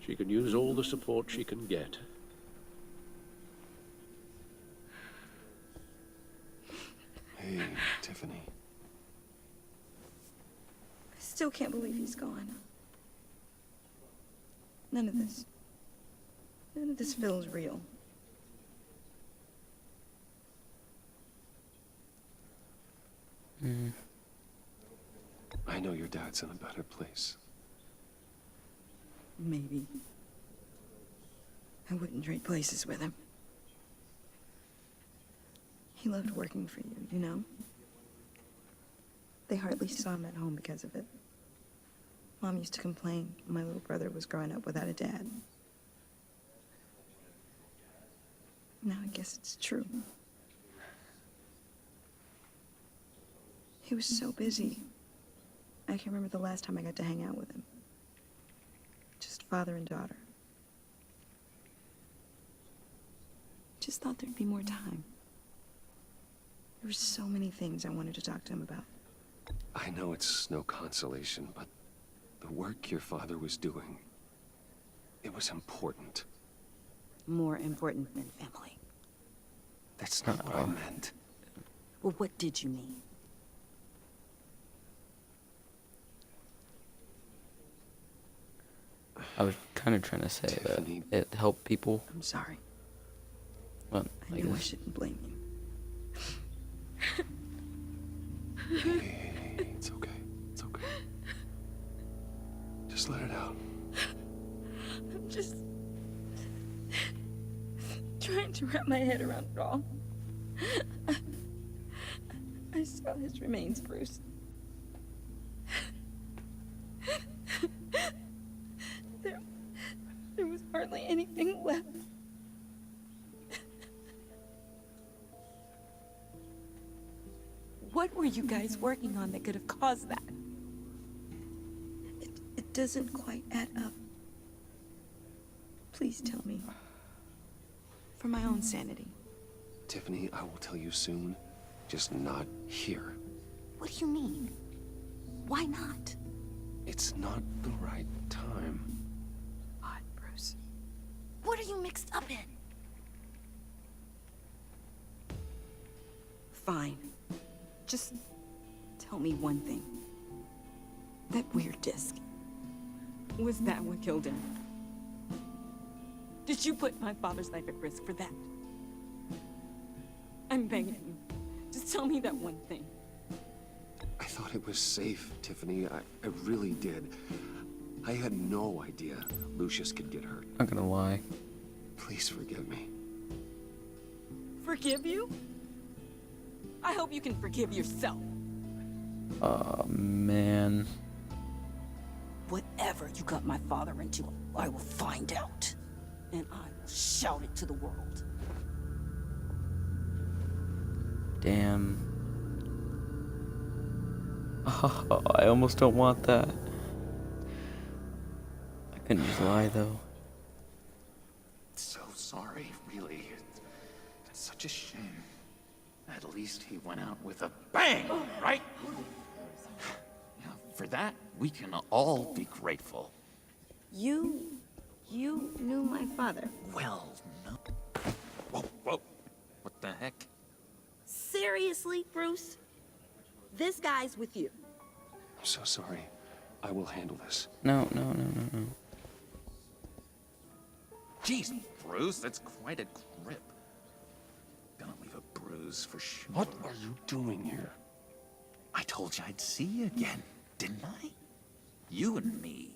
she can use all the support she can get.
Hey, Tiffany.
I still can't believe he's gone. None of this feels real.
I know your dad's in a better place.
Maybe. I wouldn't trade places with him. He loved working for you, you know? They hardly saw him at home because of it. Mom used to complain my little brother was growing up without a dad. Now I guess it's true. He was so busy. I can't remember the last time I got to hang out with him. Just father and daughter. Just thought there'd be more time. There were so many things I wanted to talk to him about.
I know it's no consolation, but the work your father was doing, it was important.
More important than family.
That's not what I meant.
Well, what did you mean?
I was kind of trying to say
Tiffany.
that it helped people.
I'm sorry.
Well,
I knew I shouldn't blame you.
Hey, it's okay. It's okay. Just let it out.
I'm just trying to wrap my head around it all. I saw his remains, Bruce. There was hardly anything left. What were you guys working on that could have caused that? It doesn't quite add up. Please tell me. For my own sanity.
Tiffany, I will tell you soon. Just not here.
What do you mean? Why not?
It's not the right time.
Odd, Bruce.
What are you mixed up in?
Fine. Just tell me one thing. That weird disc. Was that what killed him? Did you put my father's life at risk for that? I'm begging you. Just tell me that one thing.
I thought it was safe, Tiffany. I really did. I had no idea Lucius could get hurt.
Not gonna lie.
Please forgive me.
Forgive you? I hope you can forgive yourself.
Oh, man.
Whatever you got my father into, I will find out. And I will shout it to the world.
Damn. Oh, I almost don't want that. I couldn't just lie, though.
So sorry, really. It's such a shame. At least he went out with a bang, right? Yeah, for that, we can all be grateful.
You knew my father.
Well, no. Whoa, whoa. What the heck?
Seriously, Bruce? This guy's with you.
I'm so sorry. I will handle this.
No.
Jeez, Bruce, that's quite a grip. Gonna leave a bruise for sure.
What are you doing here?
I told you I'd see you again, didn't I? You and me,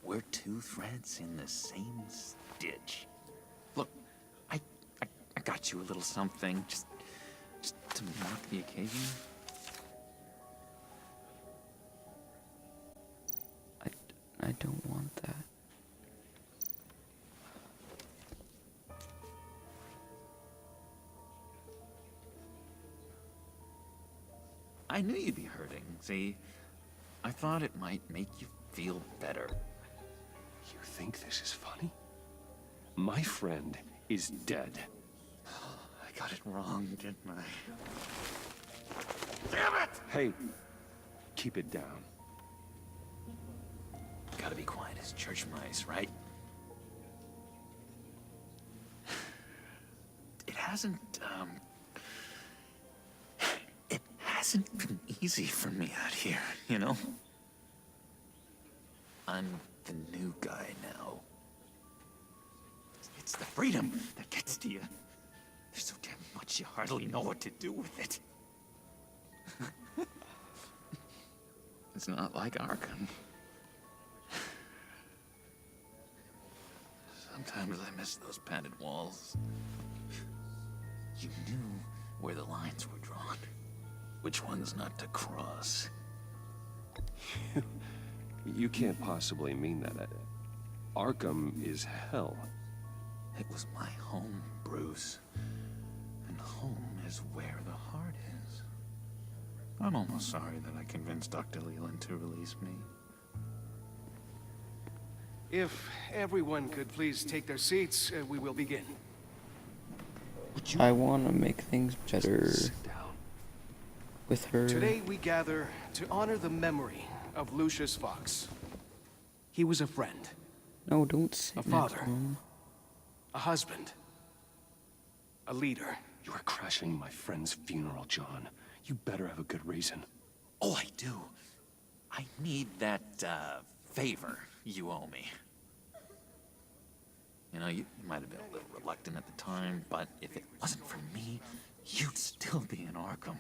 we're two threads in the same stitch. Look, I got you a little something, just to mark the occasion.
I don't want that.
I knew you'd be hurting, see? I thought it might make you feel better.
You think this is funny? My friend is dead.
I got it wrong, didn't I? Damn it!
Hey, keep it down.
Gotta be quiet as church mice, right? It hasn't hasn't been easy for me out here, you know? I'm the new guy now. It's the freedom that gets to you. There's so damn much you hardly know what to do with it. It's not like Arkham. Sometimes I miss those padded walls. You knew where the lines were drawn. Which ones not to cross.
You can't possibly mean that. Arkham is hell.
It was my home, Bruce. And home is where the heart is. I'm almost sorry that I convinced Dr. Leland to release me.
If everyone could please take their seats, we will begin.
I want to make things better with her.
Today we gather to honor the memory of Lucius Fox. He was a friend.
No, don't say
a father. A husband. A leader.
You are crashing my friend's funeral, John. You better have a good reason.
Oh, I do. I need that, favor you owe me. You know, you might have been a little reluctant at the time, but if it wasn't for me, you'd still be in Arkham.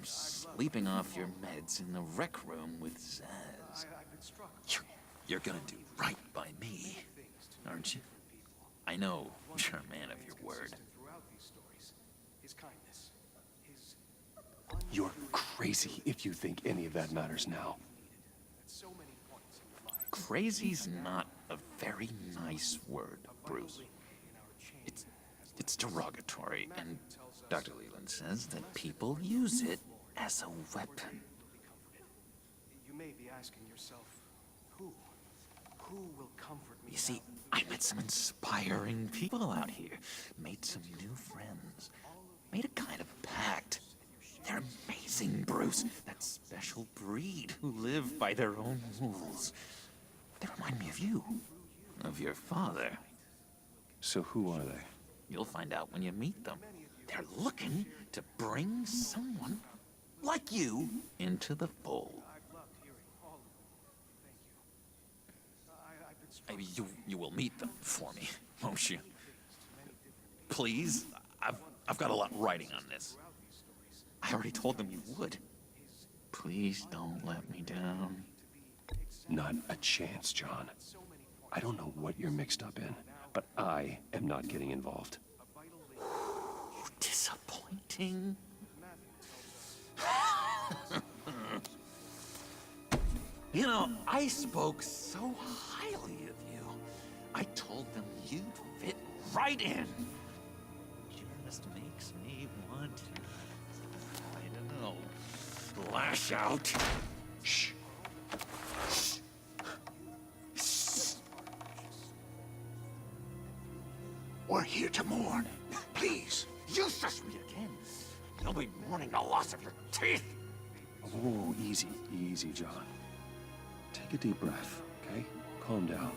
Sleeping off your meds in the rec room with Zaz. You're gonna do right by me, aren't you? I know you're a man of your word.
You're crazy if you think any of that matters now.
Crazy's not a very nice word, Bruce. It's derogatory, and Dr. Leland says that people use it as a weapon.
You may be asking yourself, who will comfort me?
You see, I met some inspiring people out here, made some new friends, made a kind of pact. They're amazing, Bruce. That special breed who live by their own rules. They remind me of you, of your father.
So who are they?
You'll find out when you meet them. They're looking to bring someone like you into the fold. Maybe you will meet them for me, won't you? Please, I've got a lot writing on this. I already told them you would. Please don't let me down.
Not a chance, John. I don't know what you're mixed up in, but I am not getting involved.
Disappointing. You know, I spoke so highly of you. I told them you'd fit right in. Just makes me want to, I don't know, lash out. Shh.
We're here to mourn. Please.
You shush me again. You'll be mourning the loss of your teeth.
Oh, easy, easy, John. Take a deep breath, okay? Calm down.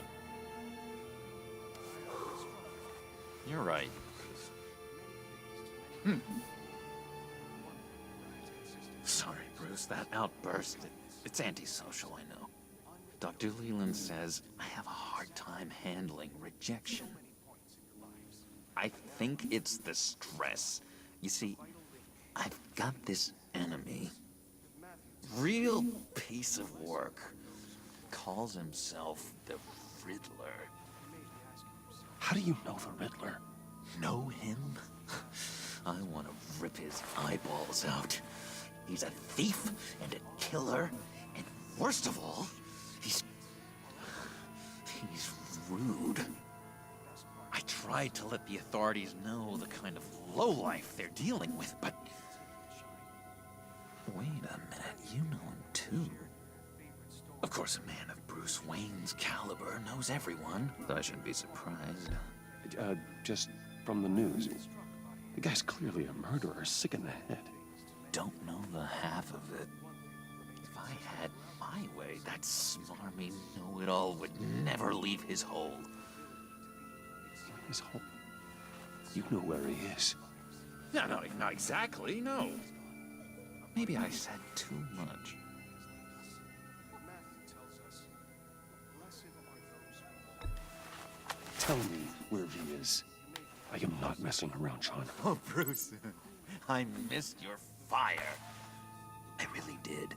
You're right. Sorry, Bruce, that outburst, it's antisocial, I know. Dr. Leland says I have a hard time handling rejection. I think it's the stress. You see, I've got this enemy. Real piece of work. Calls himself the Riddler.
How do you know the Riddler?
Know him? I want to rip his eyeballs out. He's a thief and a killer, and worst of all, he's rude. I tried to let the authorities know the kind of lowlife they're dealing with, but... Wait a minute, you know him too. Of course, a man of Bruce Wayne's caliber knows everyone, so I shouldn't be surprised.
Just from the news. The guy's clearly a murderer, sick in the head.
Don't know the half of it. If I had my way, that smarmy know-it-all would never leave his hold.
His hole? You know where he is.
No, not exactly, no. Maybe I said too much.
Tell me where he is. I am not messing around, John.
Oh, Bruce, I missed your fire. I really did.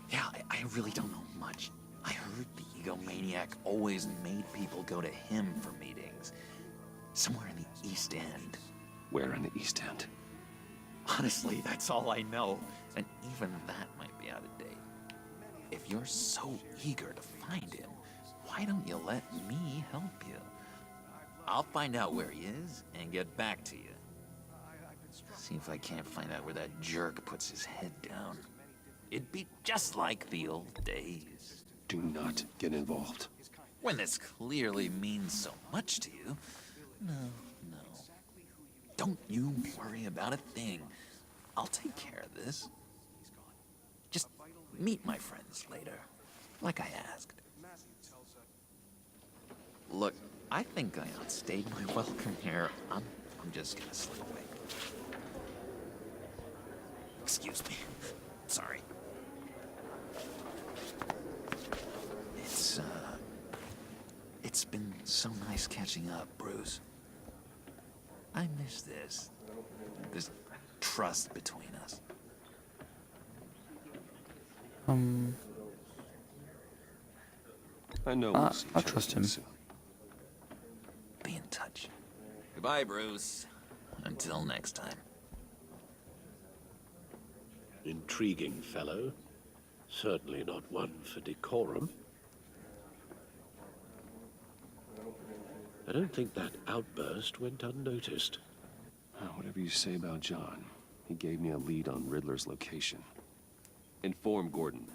Yeah, I really don't know much. I heard the egomaniac always made people go to him for meetings. Somewhere in the East End.
Where in the East End?
Honestly, that's all I know. And even that might be out of date. If you're so eager to find him, why don't you let me help you? I'll find out where he is and get back to you. See if I can't find out where that jerk puts his head down. It'd be just like the old days.
Do not get involved.
When this clearly means so much to you. No. Don't you worry about a thing. I'll take care of this. Just meet my friends later, like I asked. Look, I think I outstayed my welcome here. I'm just gonna slip away. Excuse me. Sorry. It's been so nice catching up, Bruce. I miss this trust between us.
I know.
I'll trust him.
Be in touch. Goodbye, Bruce. Until next time.
Intriguing fellow. Certainly not one for decorum. I don't think that outburst went unnoticed.
Whatever you say about John, he gave me a lead on Riddler's location. Inform Gordon.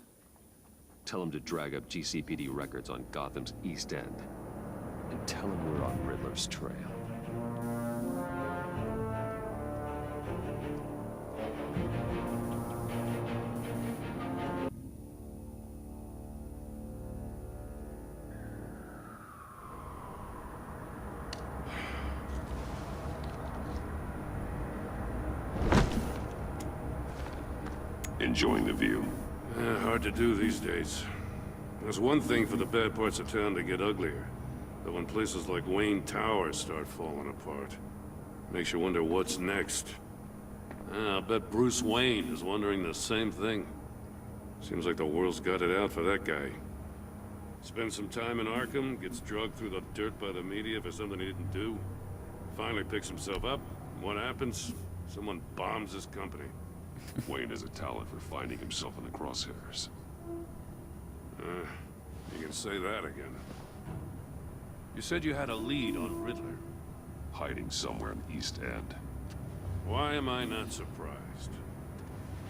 Tell him to drag up GCPD records on Gotham's East End. And tell him we're on Riddler's trail.
Enjoying the view?
Hard to do these days. There's one thing for the bad parts of town to get uglier. But when places like Wayne Tower start falling apart, makes you wonder what's next. I bet Bruce Wayne is wondering the same thing. Seems like the world's got it out for that guy. Spends some time in Arkham, gets drugged through the dirt by the media for something he didn't do. Finally picks himself up. What happens? Someone bombs his company.
Wayne has a talent for finding himself in the crosshairs.
You can say that again. You said you had a lead on Riddler.
Hiding somewhere in East End.
Why am I not surprised?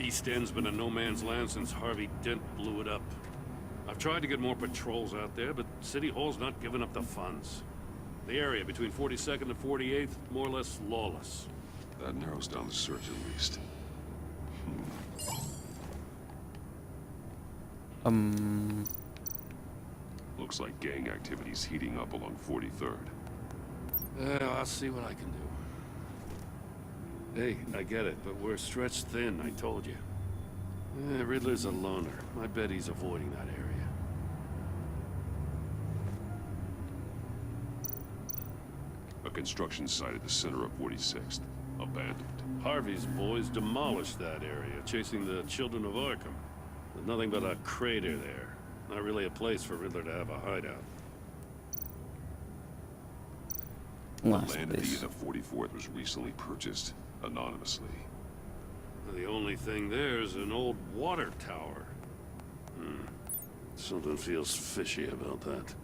East End's been a no-man's land since Harvey Dent blew it up. I've tried to get more patrols out there, but City Hall's not giving up the funds. The area between 42nd and 48th, more or less lawless.
That narrows down the search at least. Looks like gang activity's heating up along 43rd.
I'll see what I can do. Hey, I get it, but we're stretched thin, I told you. Riddler's a loner. I bet he's avoiding that area.
A construction site at the center of 46th. Abandoned.
Harvey's boys demolished that area, chasing the children of Arkham. There's nothing but a crater there. Not really a place for Riddler to have a hideout.
The land at the end of 44th was recently purchased, anonymously.
The only thing there is an old water tower. Something feels fishy about that.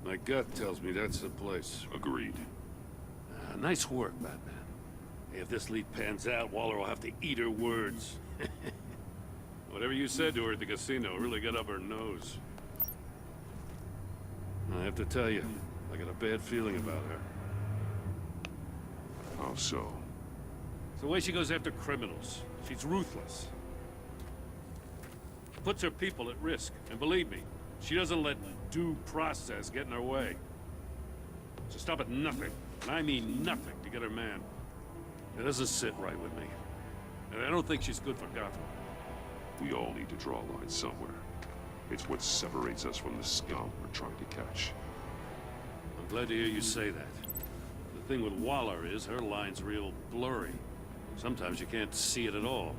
My gut tells me that's the place.
Agreed.
Nice work, Batman. If this lead pans out, Waller will have to eat her words. Whatever you said to her at the casino really got up her nose. I have to tell you, I got a bad feeling about her.
How so?
It's the way she goes after criminals. She's ruthless. Puts her people at risk. And believe me, she doesn't let due process get in her way. So stop at nothing, and I mean nothing, to get her man. It doesn't sit right with me. And I don't think she's good for Gotham.
We all need to draw a line somewhere. It's what separates us from the scum we're trying to catch.
I'm glad to hear you say that. The thing with Waller is her line's real blurry. Sometimes you can't see it at all.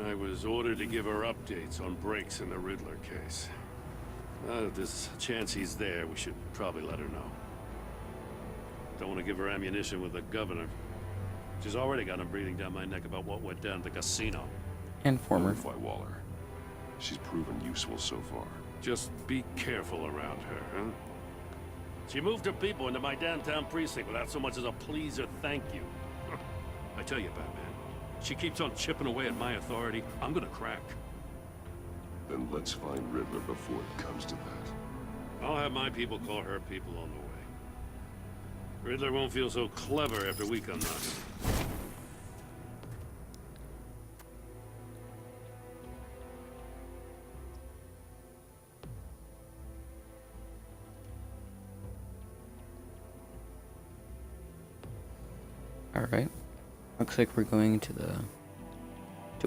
I was ordered to give her updates on breaks in the Riddler case. If there's a chance he's there, we should probably let her know. Don't want to give her ammunition with the governor. She's already got him breathing down my neck about what went down at the casino.
And former.
Notify Waller. She's proven useful so far.
Just be careful around her, huh? She moved her people into my downtown precinct without so much as a please or thank you. I tell you, Batman, she keeps on chipping away at my authority, I'm gonna crack.
Then let's find Riddler before it comes to that.
I'll have my people call her people on the way. Riddler won't feel so clever after we come knocking.
All right. Looks like we're going to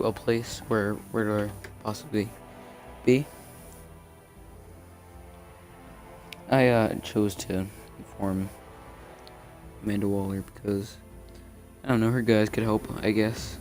a place where Riddler possibly be. I chose to inform Amanda Waller because I don't know, her guys could help, I guess.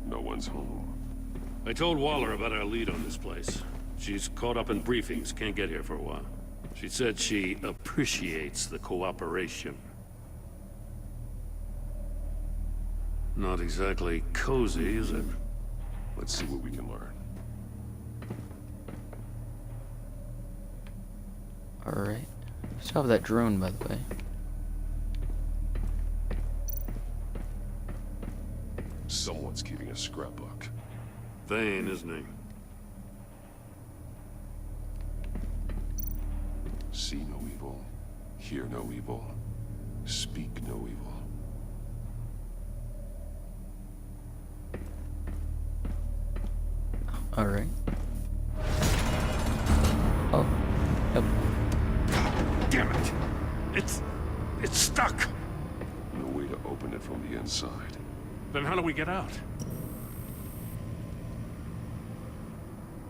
No one's home.
I told Waller about our lead on this place. She's caught up in briefings, can't get here for a while. She said she appreciates the cooperation. Not exactly cozy, is it?
Let's see what we can learn.
Alright. Still have that drone, by the way.
Someone's keeping a scrapbook.
Vane, isn't he?
See no evil, hear no evil, speak no evil.
Alright. Oh. Yep.
Damn it! It's stuck!
No way to open it from the inside.
Then how do we get out?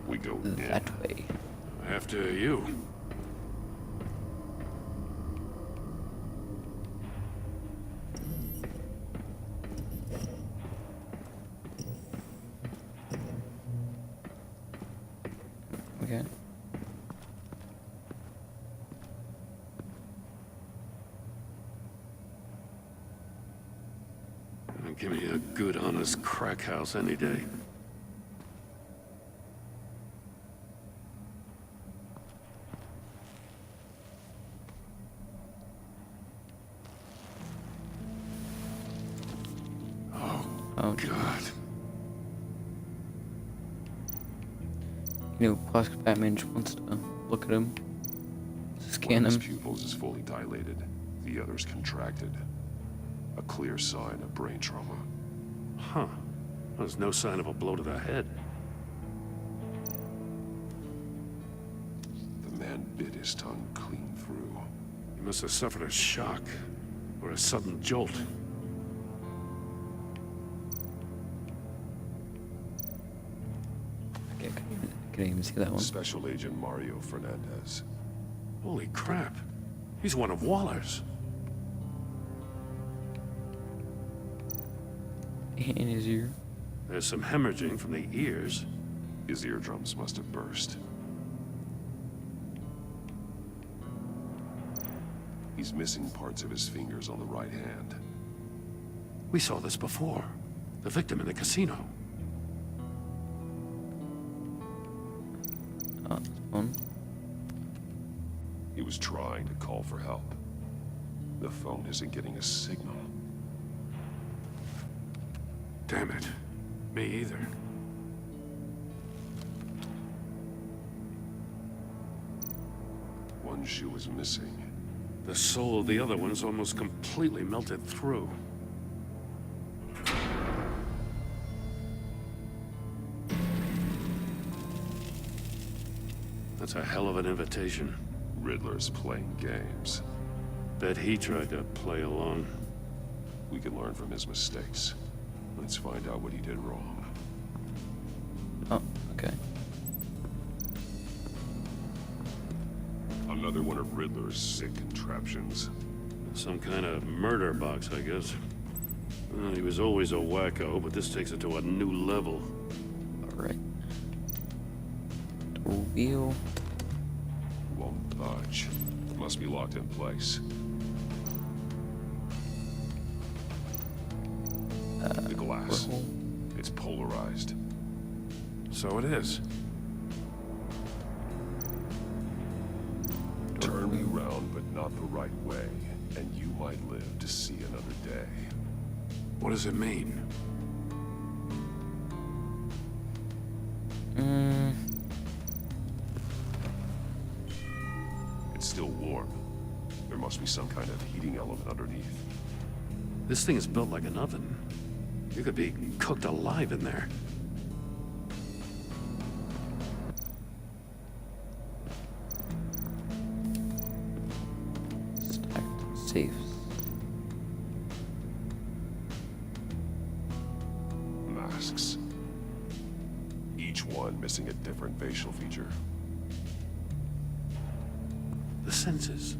We go
that way.
After you.
Okay.
Give me a good, honest crack house any day.
Oh,
God.
You know, classic Batman just wants to look at him, scan
One of
him.
his pupils is fully dilated. The other's contracted. A clear sign of brain trauma.
Huh. There's no sign of a blow to the head.
The man bit his tongue clean through.
He must have suffered a shock or a sudden jolt.
Okay, couldn't even see that one.
Special Agent Mario Fernandez.
Holy crap. He's one of Waller's.
In his ear.
There's some hemorrhaging from the ears.
His eardrums must have burst. He's missing parts of his fingers on the right hand.
We saw this before. The victim in the casino.
Phone.
He was trying to call for help. The phone isn't getting a signal.
Damn it. Me either.
one shoe is missing.
The sole of the other one's almost completely melted through. That's a hell of an invitation.
Riddler's playing games.
Bet he tried to play along.
We can learn from his mistakes. Let's find out what he did wrong.
Oh, okay.
Another one of Riddler's sick contraptions.
Some kind of murder box, I guess. Well, he was always a wacko, but this takes it to a new level.
Alright. Door wheel.
Won't budge. Must be locked in place. The glass. It's polarized.
So it is.
Turn me around, but not the right way, and you might live to see another day.
What does it mean?
It's still warm. There must be some kind of heating element underneath.
This thing is built like an oven. You could be cooked alive in there.
Stacked safes.
Masks. Each one missing a different facial feature.
The senses.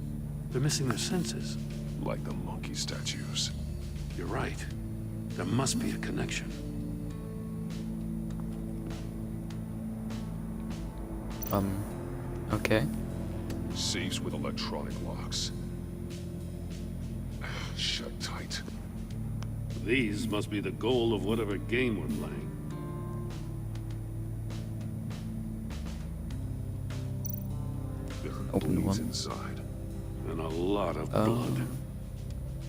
They're missing their senses.
Like the monkey statues.
You're right. There must be a connection.
Okay.
Safes with electronic locks. Shut tight.
These must be the goal of whatever game we're playing.
Open one.
Inside.
And a lot of blood.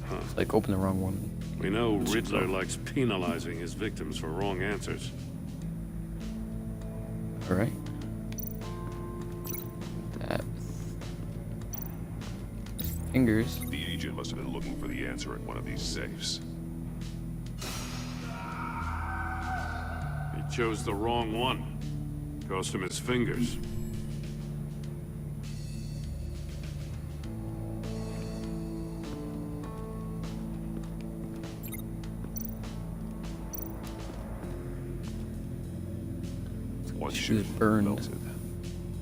Huh.
It's like open the wrong one.
We know Riddler likes penalizing his victims for wrong answers.
Alright. That. Fingers.
The agent must have been looking for the answer at one of these safes.
He chose the wrong one. Cost him his fingers.
She was burned.
Melted.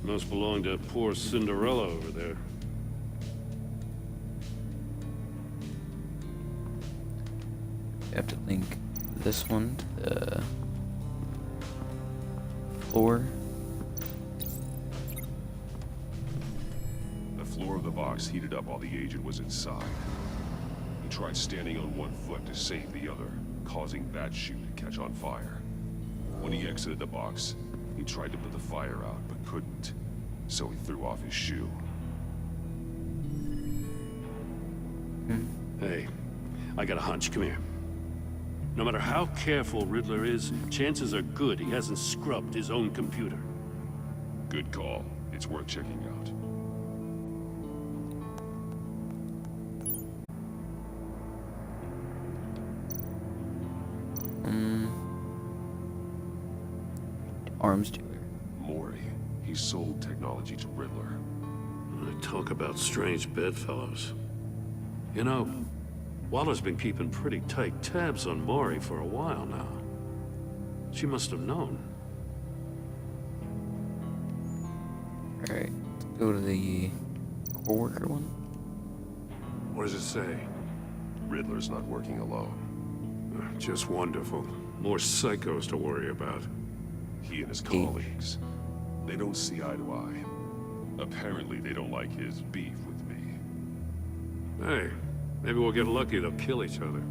Must belong to poor Cinderella over there.
You have to link this one to the floor.
The floor of the box heated up while the agent was inside. He tried standing on one foot to save the other, causing that shoe to catch on fire. When he exited the box, he tried to put the fire out, but couldn't. So he threw off his shoe.
Hey, I got a hunch. Come here. No matter how careful Riddler is, chances are good he hasn't scrubbed his own computer.
Good call. It's worth checking out.
Arms dealer.
Mori. He sold technology to Riddler.
Talk about strange bedfellows. You know, Waller's been keeping pretty tight tabs on Mori for a while now. She must have known.
Alright, let's go to the co-worker one.
What does it say?
Riddler's not working alone.
Just wonderful. More psychos to worry about.
He and his colleagues. They don't see eye to eye. Apparently, they don't like his beef with me.
Hey, maybe we'll get lucky. They'll kill each other.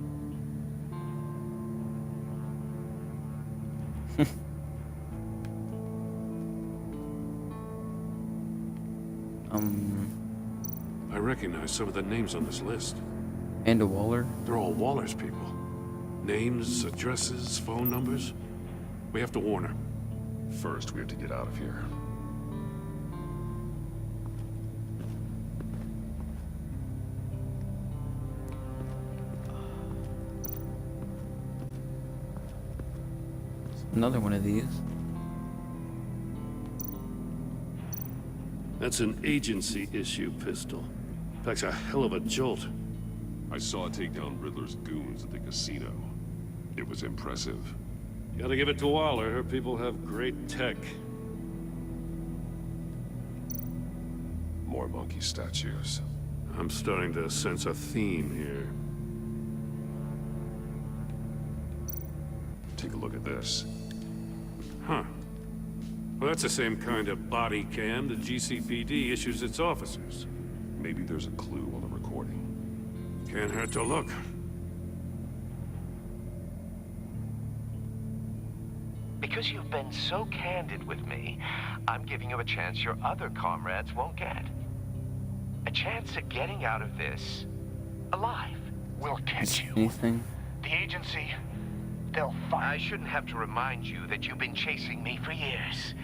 I recognize some of the names on this list.
And a Waller?
They're all Waller's people. Names, addresses, phone numbers. We have to warn her.
First, we have to get out of here.
Another one of these.
That's an agency issue pistol. Packs a hell of a jolt.
I saw it take down Riddler's goons at the casino. It was impressive.
Gotta give it to Waller. Her people have great tech.
More monkey statues.
I'm starting to sense a theme here.
Take a look at this.
Huh. Well, that's the same kind of body cam the GCPD issues its officers.
Maybe there's a clue on the recording.
Can't hurt to look.
Because you've been so candid with me, I'm giving you a chance your other comrades won't get. A chance at getting out of this alive. We'll get you.
Anything?
The agency, they'll find. I shouldn't have to remind you that you've been chasing me for years.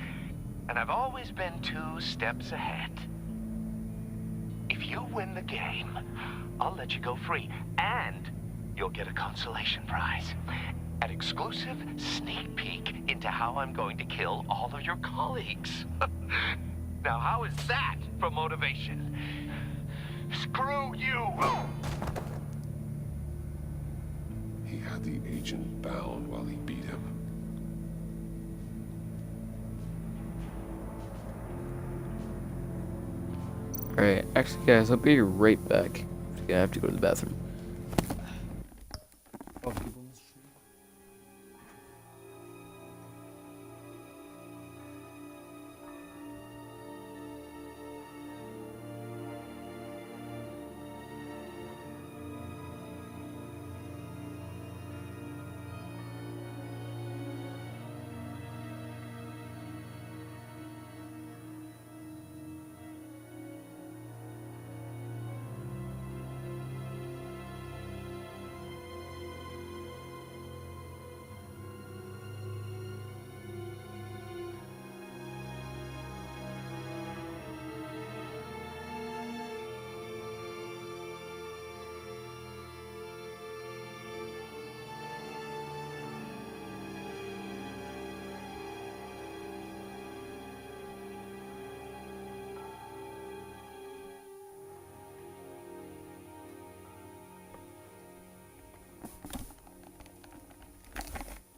And I've always been 2 steps ahead. If you win the game, I'll let you go free. And you'll get a consolation prize. An exclusive sneak peek into how I'm going to kill all of your colleagues. Now, how is that for motivation? Screw you!
He had the agent bound while he beat him.
Alright, actually guys, I'll be right back. I have to go to the bathroom.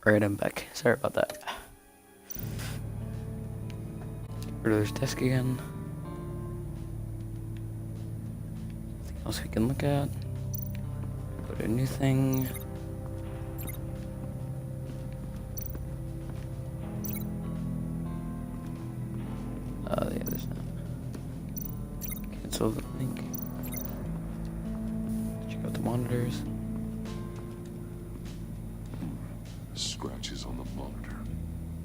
Alright, I'm back. Sorry about that. Get rid of this desk again. Anything else we can look at? Go to a new thing. Yeah, there's not. Cancel the link. Check out the monitors.
Scratches on the monitor.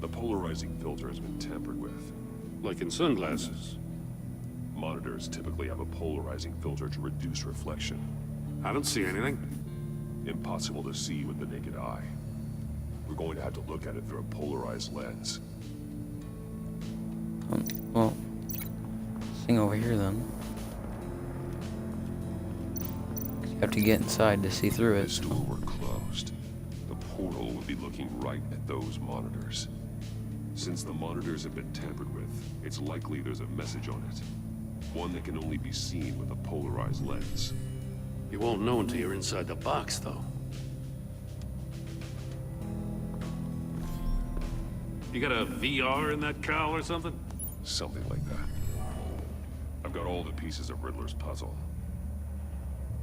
The polarizing filter has been tampered with.
Like in sunglasses.
Monitors typically have a polarizing filter to reduce reflection.
I don't see anything.
Impossible to see with the naked eye. We're going to have to look at it through a polarized lens.
Well, this thing over here then. You have to get inside to see through it.
If this door were closed, the portal would be looking right at those monitors. Since the monitors have been tampered with, it's likely there's a message on it. One that can only be seen with a polarized lens.
You won't know until you're inside the box, though. You got a VR in that cowl or something?
Something like that. I've got all the pieces of Riddler's puzzle.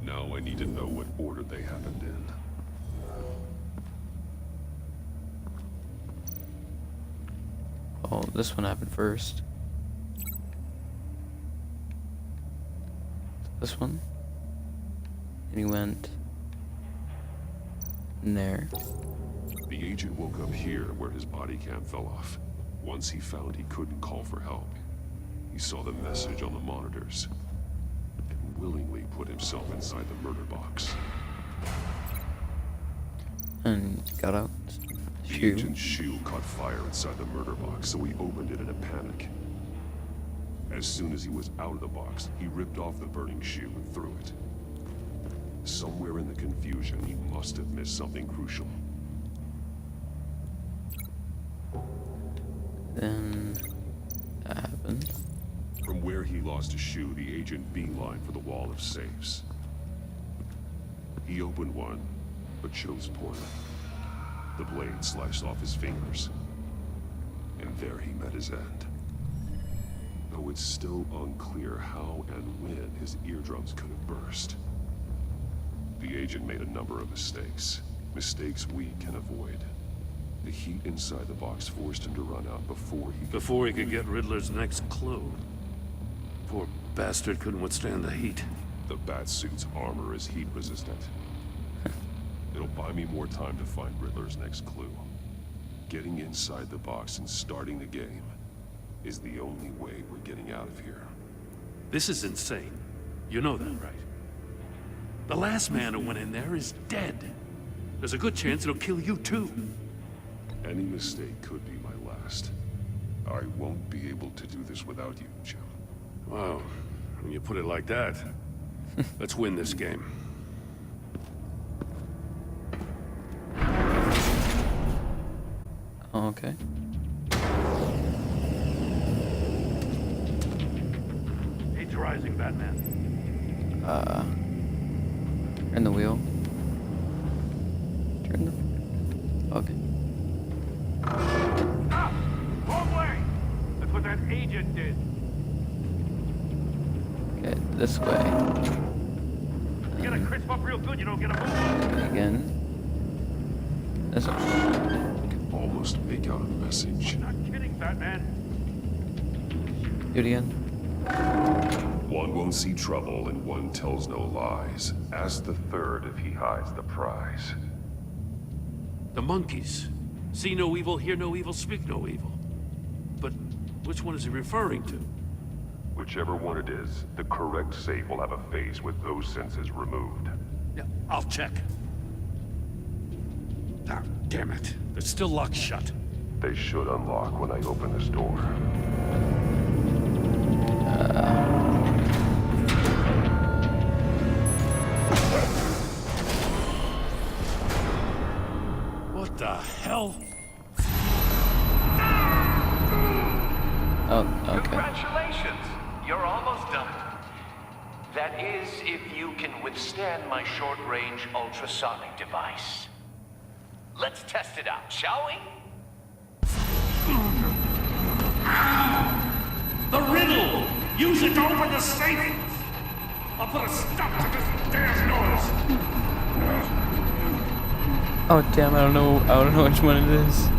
Now I need to know what order they happened in.
Oh, this one happened first. This one. And he went in there.
The agent woke up here where his body cam fell off. Once he found he couldn't call for help, he saw the message on the monitors and willingly put himself inside the murder box.
And got out.
The agent's shoe caught fire inside the murder box, so he opened it in a panic. As soon as he was out of the box, he ripped off the burning shoe and threw it. Somewhere in the confusion, he must have missed something crucial.
Then that happened.
From where he lost a shoe, the agent beelined for the wall of safes. He opened one, but chose poorly. The blade sliced off his fingers. And there he met his end. Though it's still unclear how and when his eardrums could have burst. The agent made a number of mistakes. Mistakes we can avoid. The heat inside the box forced him to run out
before he could get Riddler's next clue. Poor bastard couldn't withstand the heat.
The Batsuit's armor is heat resistant. It'll buy me more time to find Riddler's next clue. Getting inside the box and starting the game is the only way we're getting out of here.
This is insane. You know that, right? The last man who went in there is dead. There's a good chance it'll kill you too.
Any mistake could be my last. I won't be able to do this without you, Jim.
Wow, when you put it like that, let's win this game.
Okay.
Heat's rising, Batman.
Turn the wheel. Turn the... Okay.
Ah! Wrong way! That's what that agent did.
Okay, this way.
You gotta crisp up real good, you don't get a move.
Again. This way.
Almost make out a message.
Not kidding, Batman.
Do it again.
One won't see trouble and one tells no lies. Ask the third if he hides the prize.
The monkeys. See no evil, hear no evil, speak no evil. But which one is he referring to?
Whichever one it is, the correct safe will have a face with those senses removed.
Yeah, I'll check. Ah, damn it. They're still locked shut.
They should unlock when I open this door.
What the hell?
Oh, okay.
Congratulations! You're almost done. That is, if you can withstand my short-range ultrasonic device. Let's test it out, shall we?
The riddle! Use it to open the safe! I'll put a stop to this damn noise!
Oh damn, I don't know which one it is.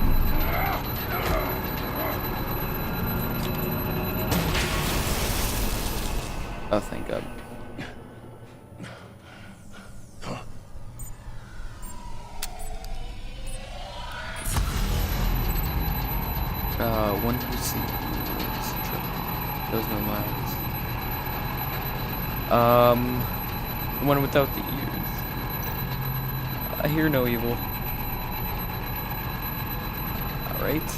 Oh, thank God. One to see. Those no lines. The one without the ears. I hear no evil. Alright.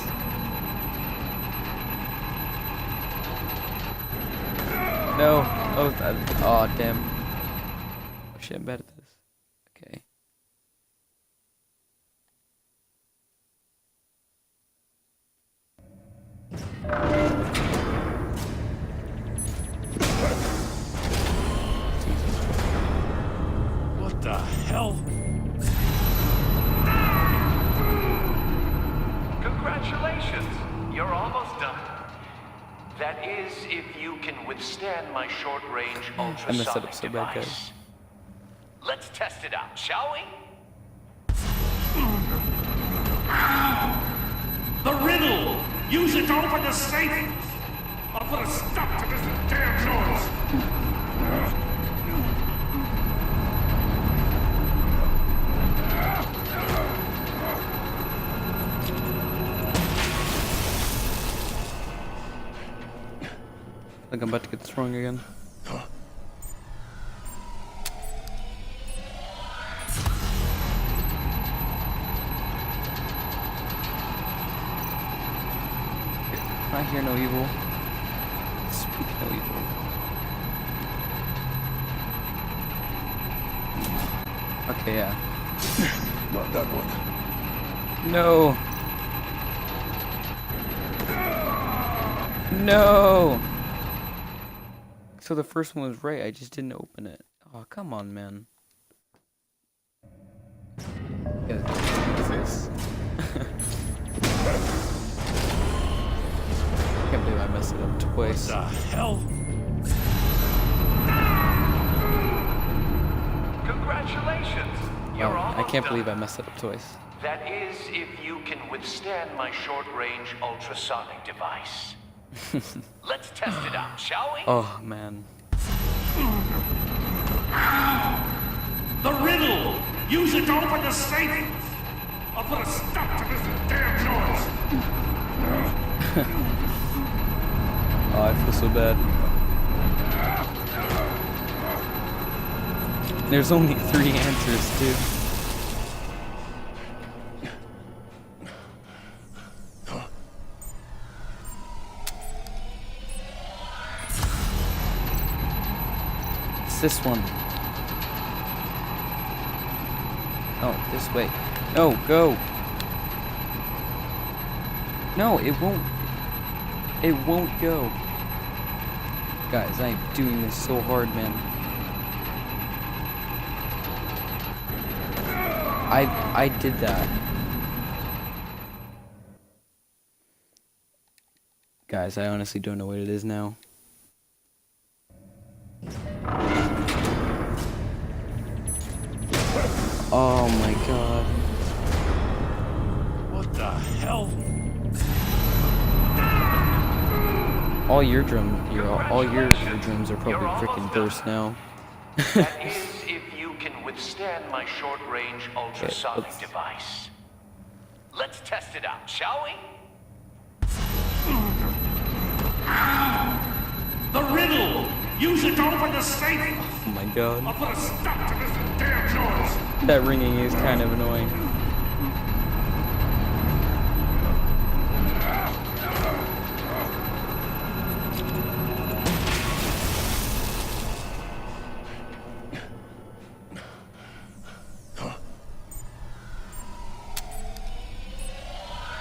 No. Oh, damn. Oh shit, I'm bad at this. Okay.
What the hell?
Congratulations! You're almost done. That is, if you can withstand my short-range
I messed that
ultrasonic
up so bad,
device.
guys.
Let's test it out, shall we?
The riddle! Use it to open the safe! I'll put a stop to this damn noise!
I think I'm about to get this wrong again. I hear no evil. Speak no evil. Okay, yeah.
Not that one.
No. No! So the first one was right, I just didn't open it. Oh, come on, man. Yeah, what's this? I can't believe I messed it up twice.
What the hell?
Congratulations! You're
Wow, I
almost
can't
done.
believe I messed it up twice.
That is, if you can withstand my short-range ultrasonic device. Let's test it out, shall we?
Oh, man.
The riddle! Use it to open the safe! I'll put a stop to this damn noise!
Oh, I feel so bad. There's only 3 answers, too. It's this one. Oh, this way. No, go. No, it won't. It won't go. Guys, I'm doing this so hard, man. I did that. Guys, I honestly don't know what it is now. Oh my god.
What the hell?
All your drums are probably freaking burst now.
That is, if you can withstand my short-range ultrasonic device. Let's test it out, shall we?
The riddle! Use it to open the safe!
Oh my god.
I'll put a stop to this damn noise!
That ringing is kind of annoying.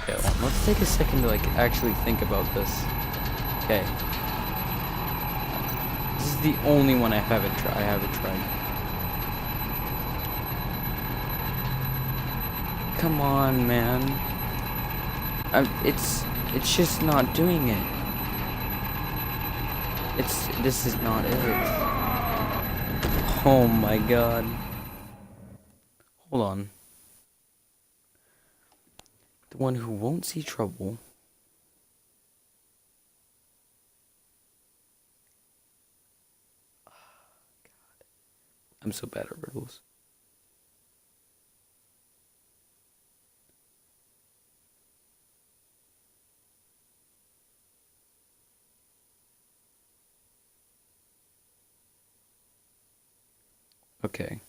Okay, well, let's take a second to actually think about this. Okay. This is the only one I haven't tried. Come on, man. It's just not doing it. This is not it. Oh my god. Hold on. The one who won't see trouble. Oh, god. I'm so bad at riddles. Okay.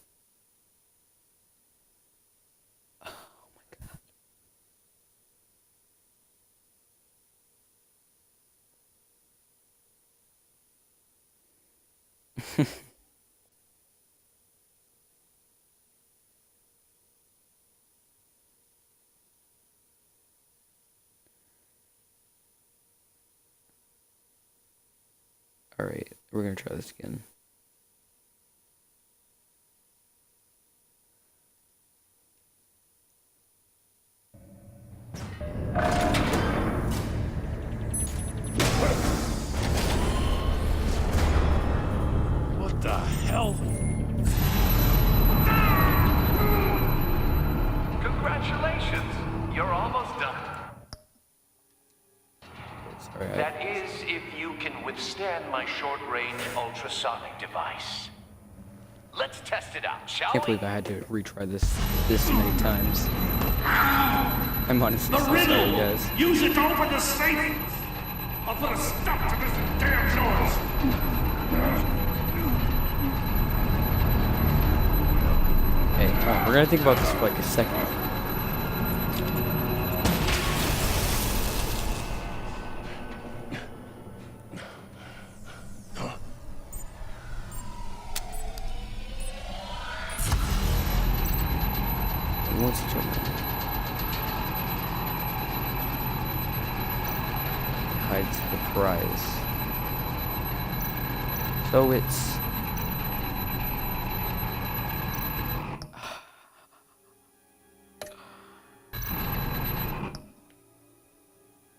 Oh my god. All right, we're gonna try this again.
What the hell?
Congratulations! You're almost done.
Sorry,
That is, if you can withstand my short-range ultrasonic device. Let's test it out, shall
I can't
we?
believe I had to retry this many times. I'm honestly
The
so sorry,
riddle!
guys.
Use it to open the safe! I'll put a stop to this damn noise!
Hey, we're gonna think about this for like a second. He wants to jump in. hides the prize. So it's...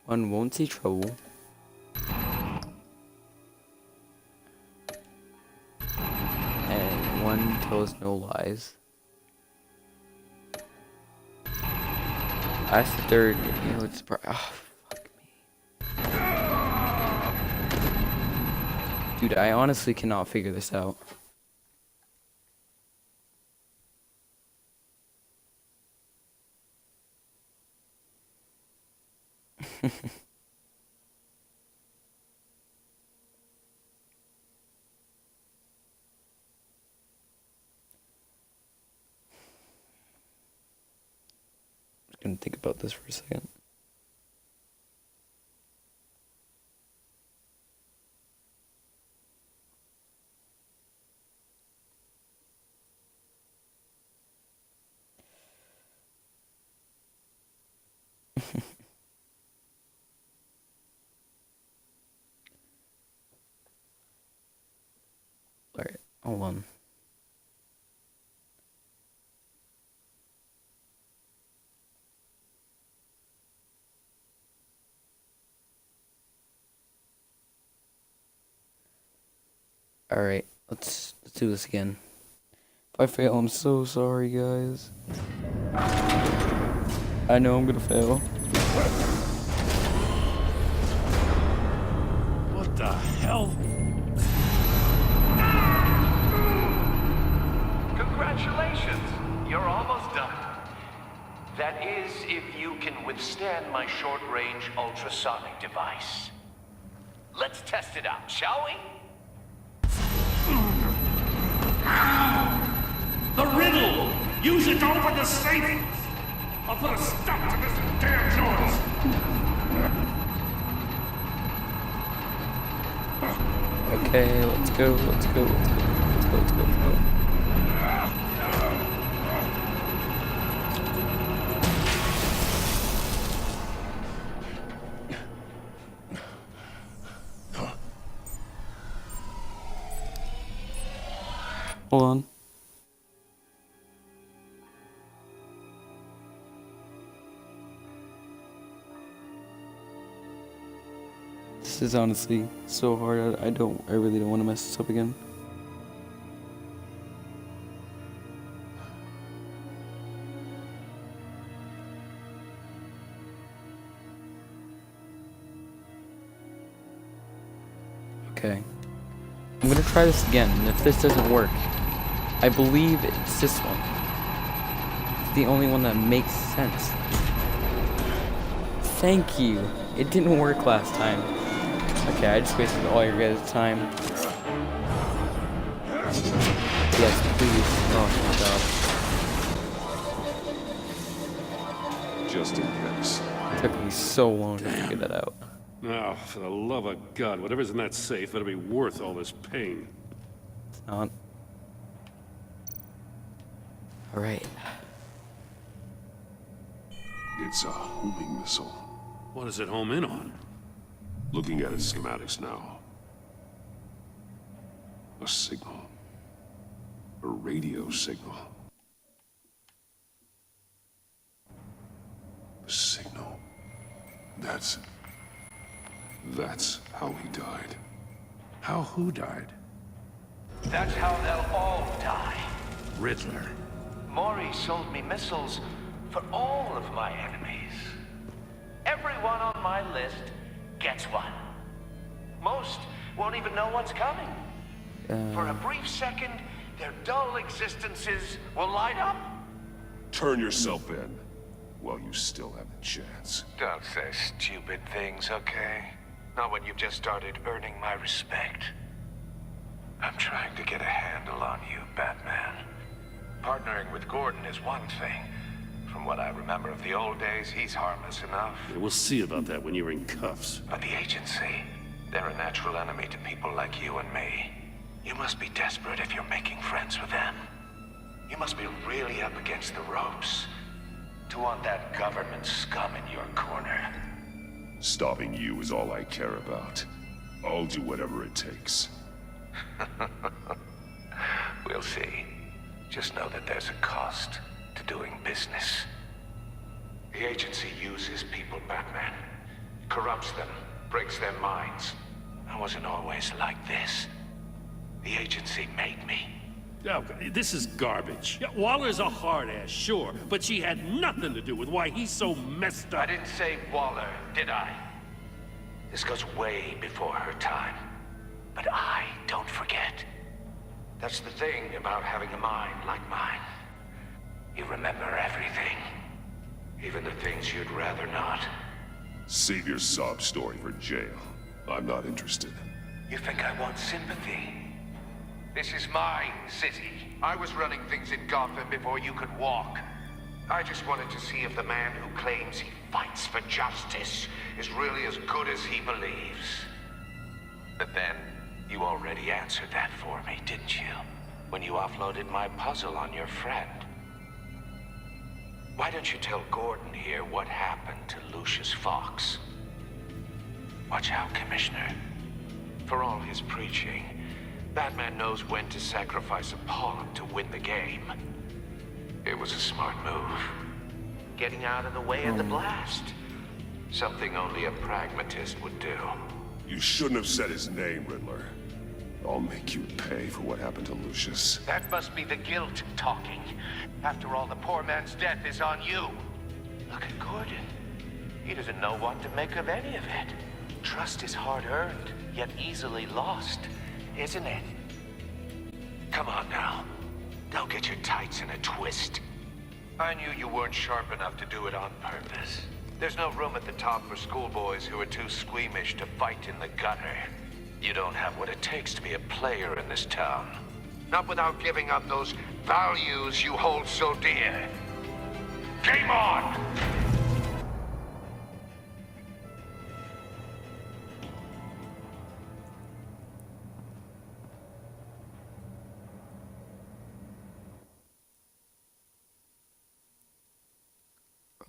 One won't see trouble. And one tells no lies. That's the third, you know, it's... Oh, fuck me. Dude, I honestly cannot figure this out. Gonna think about this for a second. Alright, hold on. Alright, let's do this again. If I fail, I'm so sorry, guys. I know I'm gonna fail.
What the hell?
Congratulations! You're almost done. That is, if you can withstand my short-range ultrasonic device. Let's test it out, shall we?
The riddle! Use it to open the safe! I'll put a stop to this damn noise!
Okay, let's go, let's go, let's go, let's go, let's go, let's go. Hold on. This is honestly so hard. I really don't want to mess this up again. Okay. I'm gonna try this again, and if this doesn't work, I believe it's this one. It's the only one that makes sense. Thank you. It didn't work last time. Okay, I just wasted all your guys' time. Yes, please. Oh my god.
Just in case.
It took me so long to figure that out.
Oh, for the love of God, whatever's in that safe better be worth all this pain.
It's not. Alright.
It's a homing missile.
What does it home in on?
Looking at its schematics now. A signal. A radio signal. The signal. That's how he died.
How who died?
That's how they'll all die.
Riddler.
Maury sold me missiles for all of my enemies. Everyone on my list gets one. Most won't even know what's coming. For a brief second, their dull existences will light up.
Turn yourself in while you still have the chance.
Don't say stupid things, okay? Not when you've just started earning my respect. I'm trying to get a handle on you, Batman. Partnering with Gordon is one thing. From what I remember of the old days, he's harmless enough.
Yeah, we'll see about that when you're in cuffs.
But the agency, they're a natural enemy to people like you and me. You must be desperate if you're making friends with them. You must be really up against the ropes to want that government scum in your corner.
Stopping you is all I care about. I'll do whatever it takes.
We'll see. Just know that there's a cost to doing business. The agency uses people, Batman. Corrupts them, breaks their minds. I wasn't always like this. The agency made me.
Oh, this is garbage. Yeah, Waller's a hard-ass, sure, but she had nothing to do with why he's so messed up.
I didn't say Waller, did I? This goes way before her time. But I don't forget. That's the thing about having a mind like mine. You remember everything. Even the things you'd rather not.
Save your sob story for jail. I'm not interested.
You think I want sympathy? This is my city. I was running things in Gotham before you could walk. I just wanted to see if the man who claims he fights for justice is really as good as he believes. But then, you already answered that for me, didn't you? When you offloaded my puzzle on your friend. Why don't you tell Gordon here what happened to Lucius Fox? Watch out, Commissioner. For all his preaching, Batman knows when to sacrifice a pawn to win the game. It was a smart move. Getting out of the way of the blast. Something only a pragmatist would do.
You shouldn't have said his name, Riddler. I'll make you pay for what happened to Lucius.
That must be the guilt talking. After all, the poor man's death is on you. Look at Gordon. He doesn't know what to make of any of it. Trust is hard-earned, yet easily lost, isn't it? Come on now. Don't get your tights in a twist. I knew you weren't sharp enough to do it on purpose. There's no room at the top for schoolboys who are too squeamish to fight in the gutter. You don't have what it takes to be a player in this town. Not without giving up those values you hold so dear. Game on!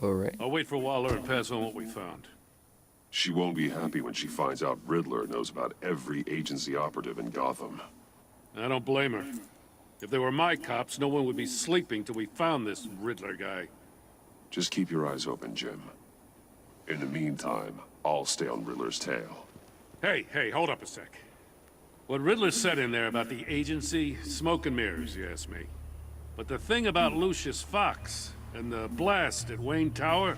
All right.
I'll wait for Waller and pass on what we found.
She won't be happy when she finds out Riddler knows about every agency operative in Gotham.
I don't blame her. If they were my cops, no one would be sleeping till we found this Riddler guy.
Just keep your eyes open, Jim. In the meantime, I'll stay on Riddler's tail.
Hey, hold up a sec. What Riddler said in there about the agency, smoke and mirrors, you ask me. But the thing about Lucius Fox and the blast at Wayne Tower,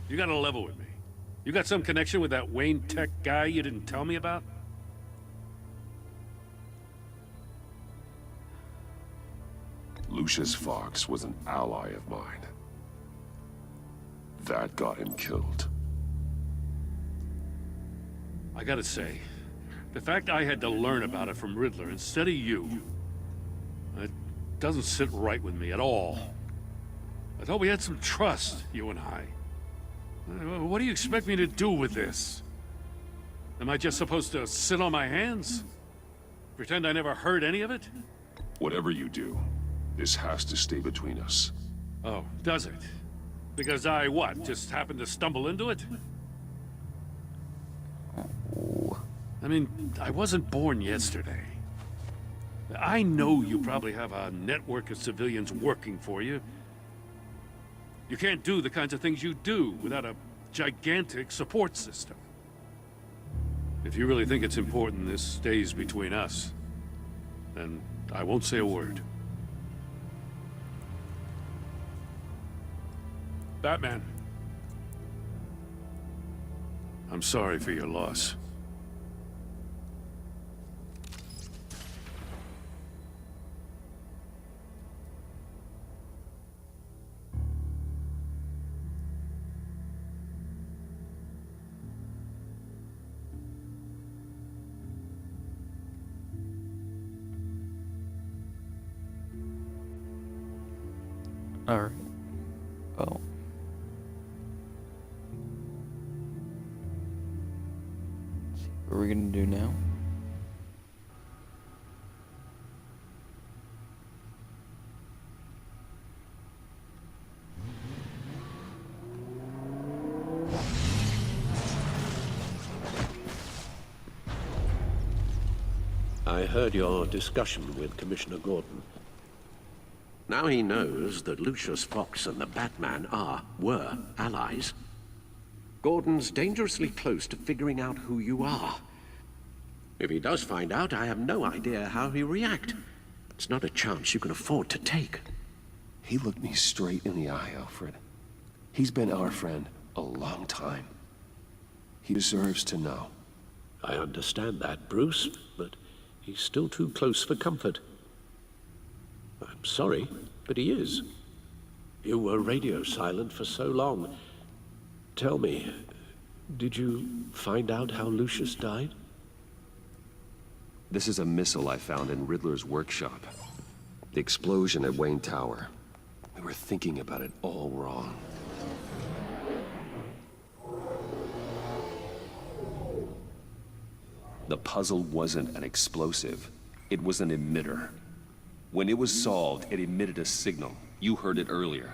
you gotta level with me. You got some connection with that Wayne Tech guy you didn't tell me about?
Lucius Fox was an ally of mine. That got him killed.
I gotta say, the fact I had to learn about it from Riddler instead of you, it doesn't sit right with me at all. I thought we had some trust, you and I. What do you expect me to do with this? Am I just supposed to sit on my hands? Pretend I never heard any of it?
Whatever you do, this has to stay between us.
Oh, does it? Because I, what, just happened to stumble into it? I mean, I wasn't born yesterday. I know you probably have a network of civilians working for you. You can't do the kinds of things you do without a gigantic support system. If you really think it's important this stays between us, then I won't say a word. Batman. I'm sorry for your loss.
All right. Oh. Let's see what we're gonna do now.
I heard your discussion with Commissioner Gordon. Now he knows that Lucius Fox and the Batman were allies. Gordon's dangerously close to figuring out who you are. If he does find out, I have no idea how he'll react. It's not a chance you can afford to take.
He looked me straight in the eye, Alfred. He's been our friend a long time. He deserves to know.
I understand that, Bruce, but he's still too close for comfort. I'm sorry, but he is. You were radio silent for so long. Tell me, did you find out how Lucius died?
This is a missile I found in Riddler's workshop. The explosion at Wayne Tower. We were thinking about it all wrong. The puzzle wasn't an explosive. It was an emitter. When it was solved, it emitted a signal. You heard it earlier.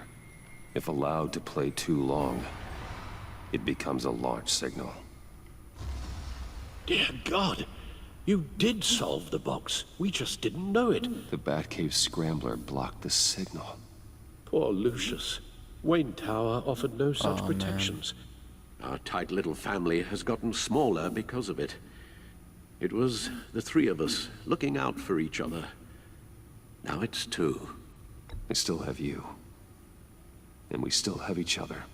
If allowed to play too long, it becomes a launch signal.
Dear God! You did solve the box. We just didn't know it.
The Batcave scrambler blocked the signal.
Poor Lucius. Wayne Tower offered no such protections. Our tight little family has gotten smaller because of it. It was the three of us looking out for each other. Now it's two.
I still have you. And we still have each other.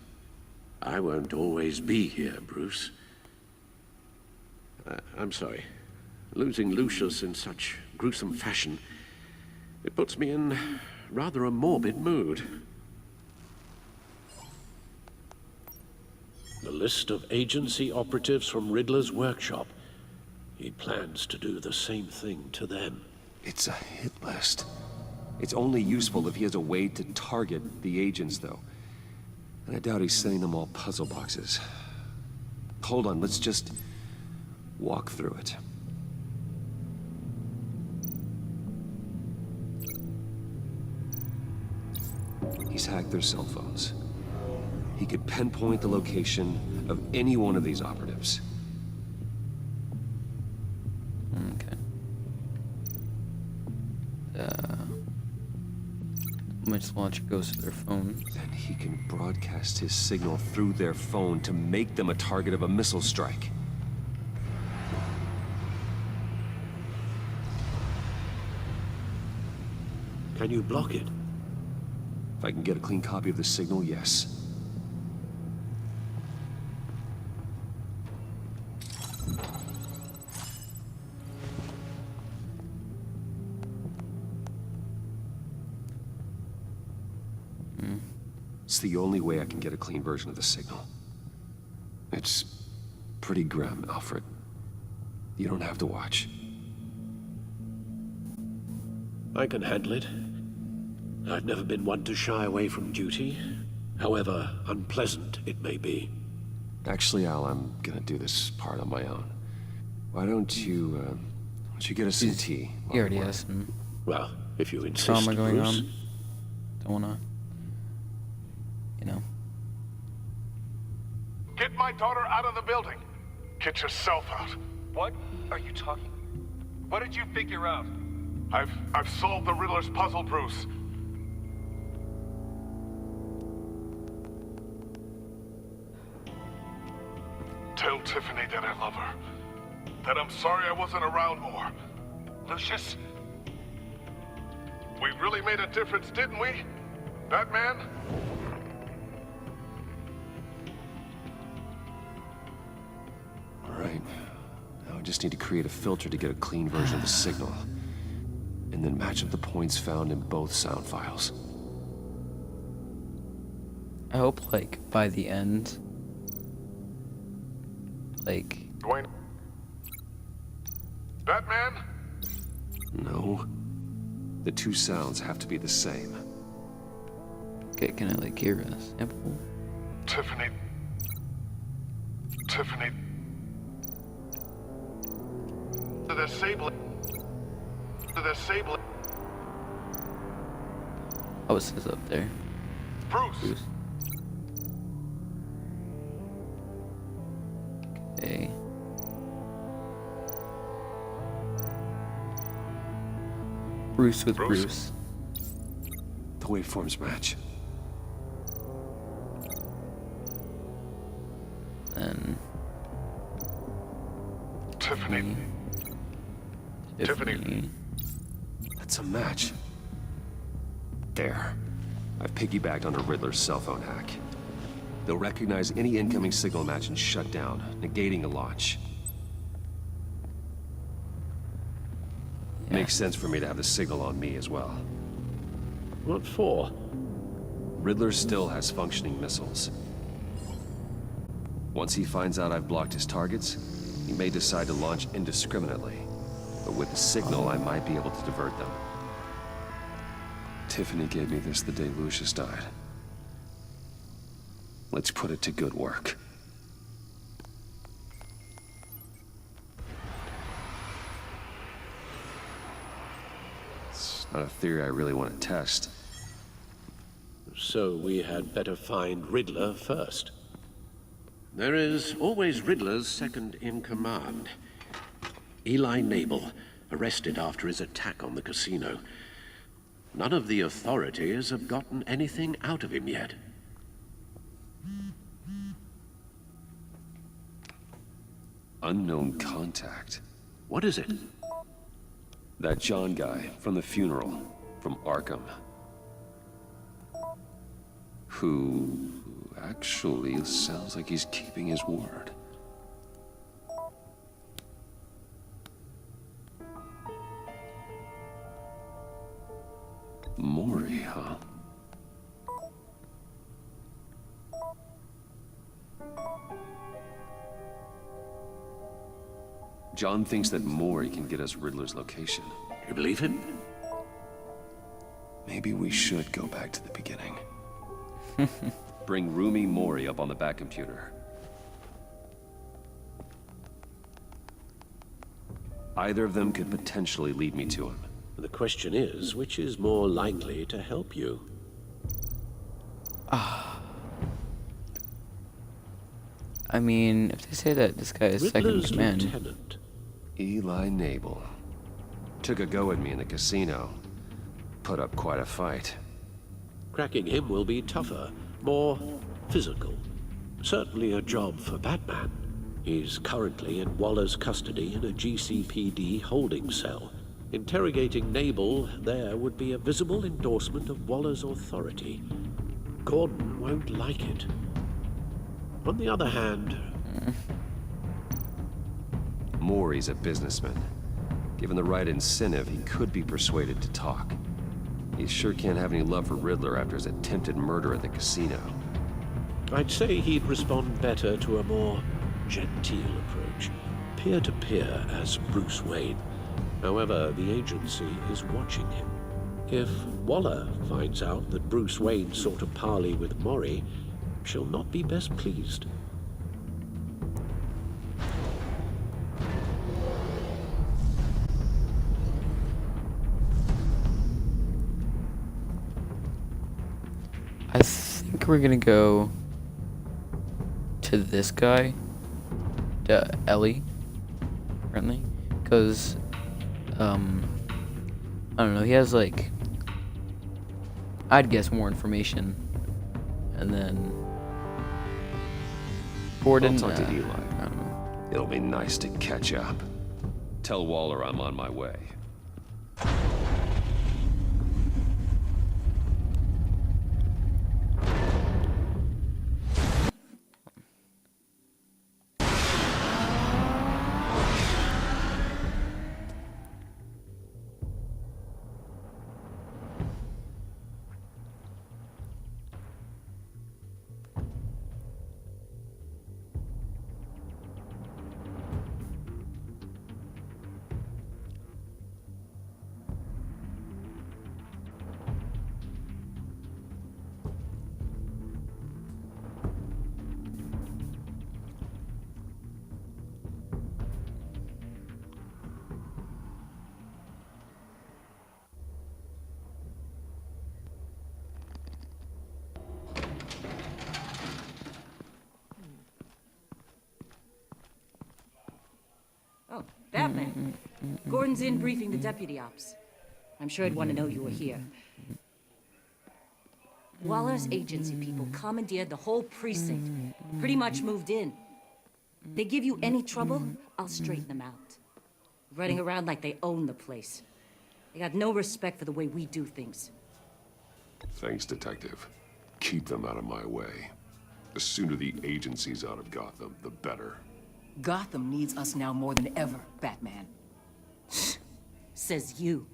I won't always be here, Bruce. I'm sorry. Losing Lucius in such gruesome fashion, it puts me in rather a morbid mood. The list of agency operatives from Riddler's workshop. He plans to do the same thing to them.
It's a hit list. It's only useful if he has a way to target the agents, though. And I doubt he's sending them all puzzle boxes. Hold on, let's just walk through it. He's hacked their cell phones. He could pinpoint the location of any one of these operatives.
Okay. Once the launcher goes to their phone.
Then he can broadcast his signal through their phone to make them a target of a missile strike.
Can you block it?
If I can get a clean copy of the signal, yes. It's the only way I can get a clean version of the signal. It's pretty grim, Alfred. You don't have to watch.
I can handle it. I've never been one to shy away from duty, however unpleasant it may be.
Actually, Al, I'm gonna do this part on my own. Why don't you get us some tea?
He already has some
Well, if you insist,
trauma going
Bruce.
on. Don't wanna, you know.
Get my daughter out of the building. Get yourself out.
What are you talking? What did you figure out?
I've solved the Riddler's puzzle, Bruce. Tell Tiffany that I love her. That I'm sorry I wasn't around more.
Lucius?
We really made a difference, didn't we? Batman?
All right. Now I just need to create a filter to get a clean version of the signal. And then match up the points found in both sound files.
I hope, like, by the end, like...
Dwayne? Batman?
No. The two sounds have to be the same.
Okay, can I, like, hear a sample?
Tiffany. Tiffany. To disable it. To disable it.
Oh, it says up there.
Bruce.
Okay. Bruce with Bruce.
The waveforms match.
Then
Tiffany.
Tiffany.
That's a match. There. I've piggybacked on a Riddler's cell phone hack. They'll recognize any incoming signal match and shut down, negating a launch. Makes sense for me to have the signal on me as well.
What for?
Riddler still has functioning missiles. Once he finds out I've blocked his targets, he may decide to launch indiscriminately. But with the signal, I might be able to divert them. Tiffany gave me this the day Lucius died. Let's put it to good work. It's not a theory I really want to test.
So we had better find Riddler first. There is always Riddler's second in command. Eli Nabel, arrested after his attack on the casino. None of the authorities have gotten anything out of him yet.
Unknown contact.
What is it?
That John guy from the funeral, from Arkham. Who actually sounds like he's keeping his word. Maury, huh? John thinks that Maury can get us Riddler's location.
You believe him?
Maybe we should go back to the beginning. Bring Roomy Maury up on the back computer. Either of them could potentially lead me to him.
The question is, which is more likely to help you?
I mean, if they say that this guy is second in command.
Lieutenant.
Eli Nabel. Took a go at me in the casino. Put up quite a fight.
Cracking him will be tougher, more physical. Certainly a job for Batman. He's currently in Waller's custody in a GCPD holding cell. Interrogating Nabel there would be a visible endorsement of Waller's authority. Gordon won't like it. On the other hand...
Maury's a businessman. Given the right incentive, he could be persuaded to talk. He sure can't have any love for Riddler after his attempted murder at the casino.
I'd say he'd respond better to a more genteel approach. Peer-to-peer as Bruce Wayne. However, the agency is watching him. If Waller finds out that Bruce Wayne sought a parley with Maury, she'll not be best pleased.
I think we're gonna go to this guy, to Ellie, apparently, because, I don't know, he has, like, I'd guess more information, and then Gordon,
I'll talk to Eli.
I don't know.
It'll be nice to catch up. Tell Waller I'm on my way.
Oh, Batman. Gordon's in briefing the deputy ops.
I'm sure I'd want to know you were here. Waller's agency people commandeered the whole precinct. Pretty much moved in. They give you any trouble, I'll straighten them out. Running around like they own the place. They got no respect for the way we do things.
Thanks, Detective. Keep them out of my way. The sooner the agency's out of Gotham, the better.
Gotham needs us now more than ever, Batman.
Says you.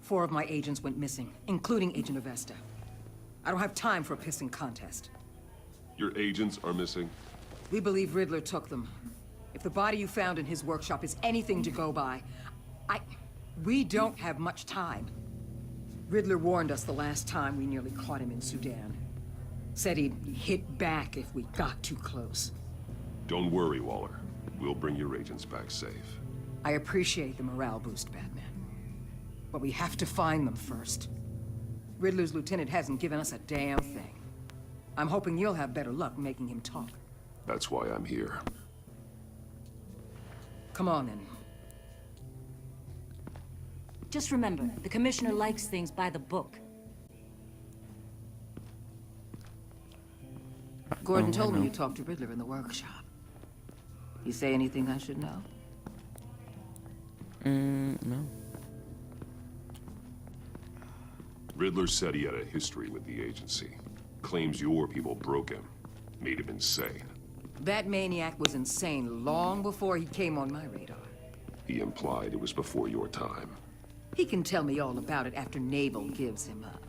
4 of my agents went missing, including Agent Avesta. I don't have time for a pissing contest.
Your agents are missing?
We believe Riddler took them. If the body you found in his workshop is anything to go by, we don't have much time. Riddler warned us the last time we nearly caught him in Sudan. Said he'd hit back if we got too close.
Don't worry, Waller. We'll bring your agents back safe.
I appreciate the morale boost, Batman. But we have to find them first. Riddler's lieutenant hasn't given us a damn thing. I'm hoping you'll have better luck making him talk.
That's why I'm here.
Come on, then.
Just remember, the commissioner likes things by the book.
Gordon told me you talked to Riddler in the workshop. You say anything I should know?
No.
Riddler said he had a history with the agency. Claims your people broke him. Made him insane.
That maniac was insane long before he came on my radar.
He implied it was before your time.
He can tell me all about it after Nabel gives him up.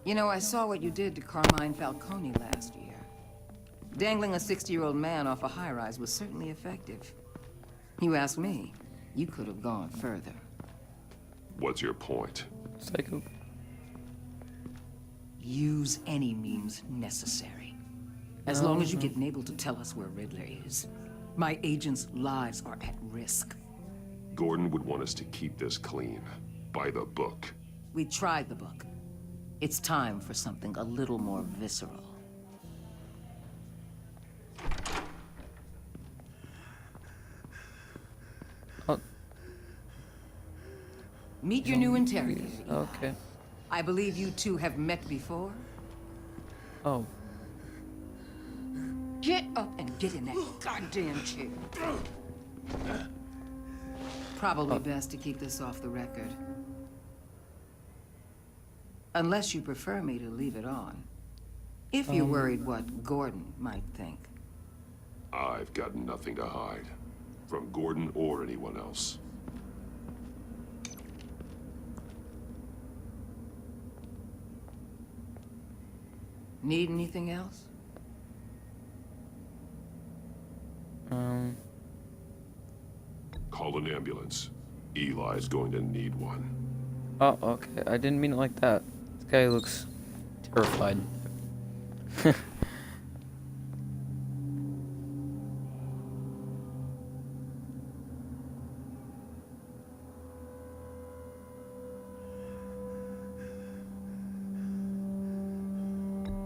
You know, I saw what you did to Carmine Falcone last year. Dangling a 60-year-old man off a high-rise was certainly effective. You ask me, you could have gone further.
What's your point?
Psycho.
Use any means necessary. As long as you get Nabel to tell us where Riddler is. My agents' lives are at risk.
Gordon would want us to keep this clean. By the book.
We tried the book. It's time for something a little more visceral. Meet your new interrogator.
Okay.
I believe you two have met before?
Oh.
Get up and get in that goddamn chair. Probably best to keep this off the record. Unless you prefer me to leave it on. If you're worried what Gordon might think.
I've got nothing to hide. From Gordon or anyone else.
Need anything else?
Call an ambulance. Eli's going to need one.
Oh, okay. I didn't mean it like that. This guy looks terrified.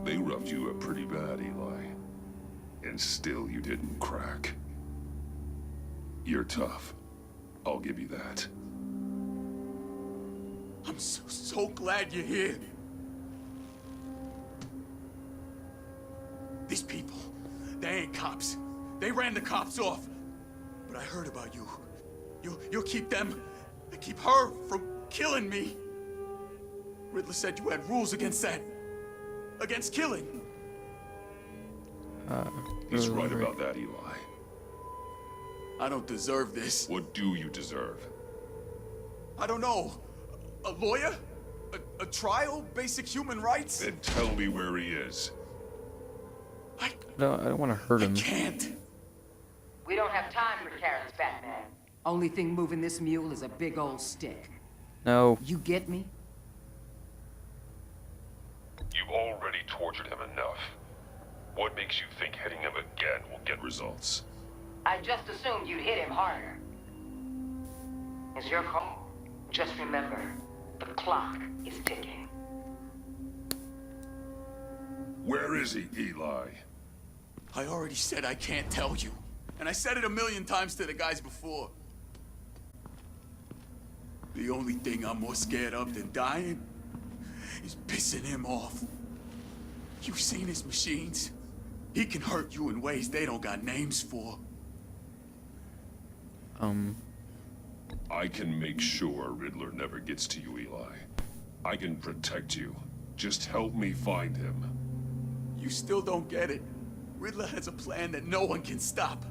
They roughed you up pretty bad, Eli. And still you didn't crack. You're tough. I'll give you that.
I'm so glad you're here. These people, they ain't cops. They ran the cops off. But I heard about you. You'll keep them, keep her from killing me. Riddler said you had rules against that. Against killing.
He's right about that, Eli.
I don't deserve this.
What do you deserve?
I don't know. A lawyer? A trial? Basic human rights?
Then tell me where he is.
No, I don't want to hurt him.
I can't.
We don't have time for carrots, Batman. Only thing moving this mule is a big old stick.
No.
You get me?
You've already tortured him enough. What makes you think hitting him again will get results?
I just assumed you'd hit him harder. It's your call. Just remember, the clock is ticking.
Where is he, Eli?
I already said I can't tell you. And I said it 1,000,000 times to the guys before. The only thing I'm more scared of than dying is pissing him off. You've seen his machines. He can hurt you in ways they don't got names for.
I can make sure Riddler never gets to you, Eli. I can protect you. Just help me find him.
You still don't get it. Riddler has a plan that no one can stop.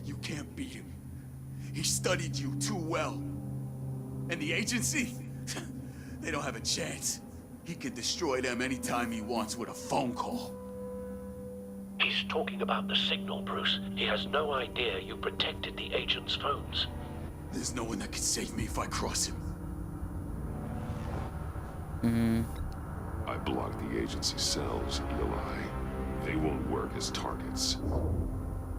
You can't beat him. He studied you too well. And the agency? They don't have a chance. He can destroy them anytime he wants with a phone call.
He's talking about the signal, Bruce. He has no idea you protected the agent's phones.
There's no one that can save me if I cross him.
I blocked the agency cells, Eli. They won't work as targets.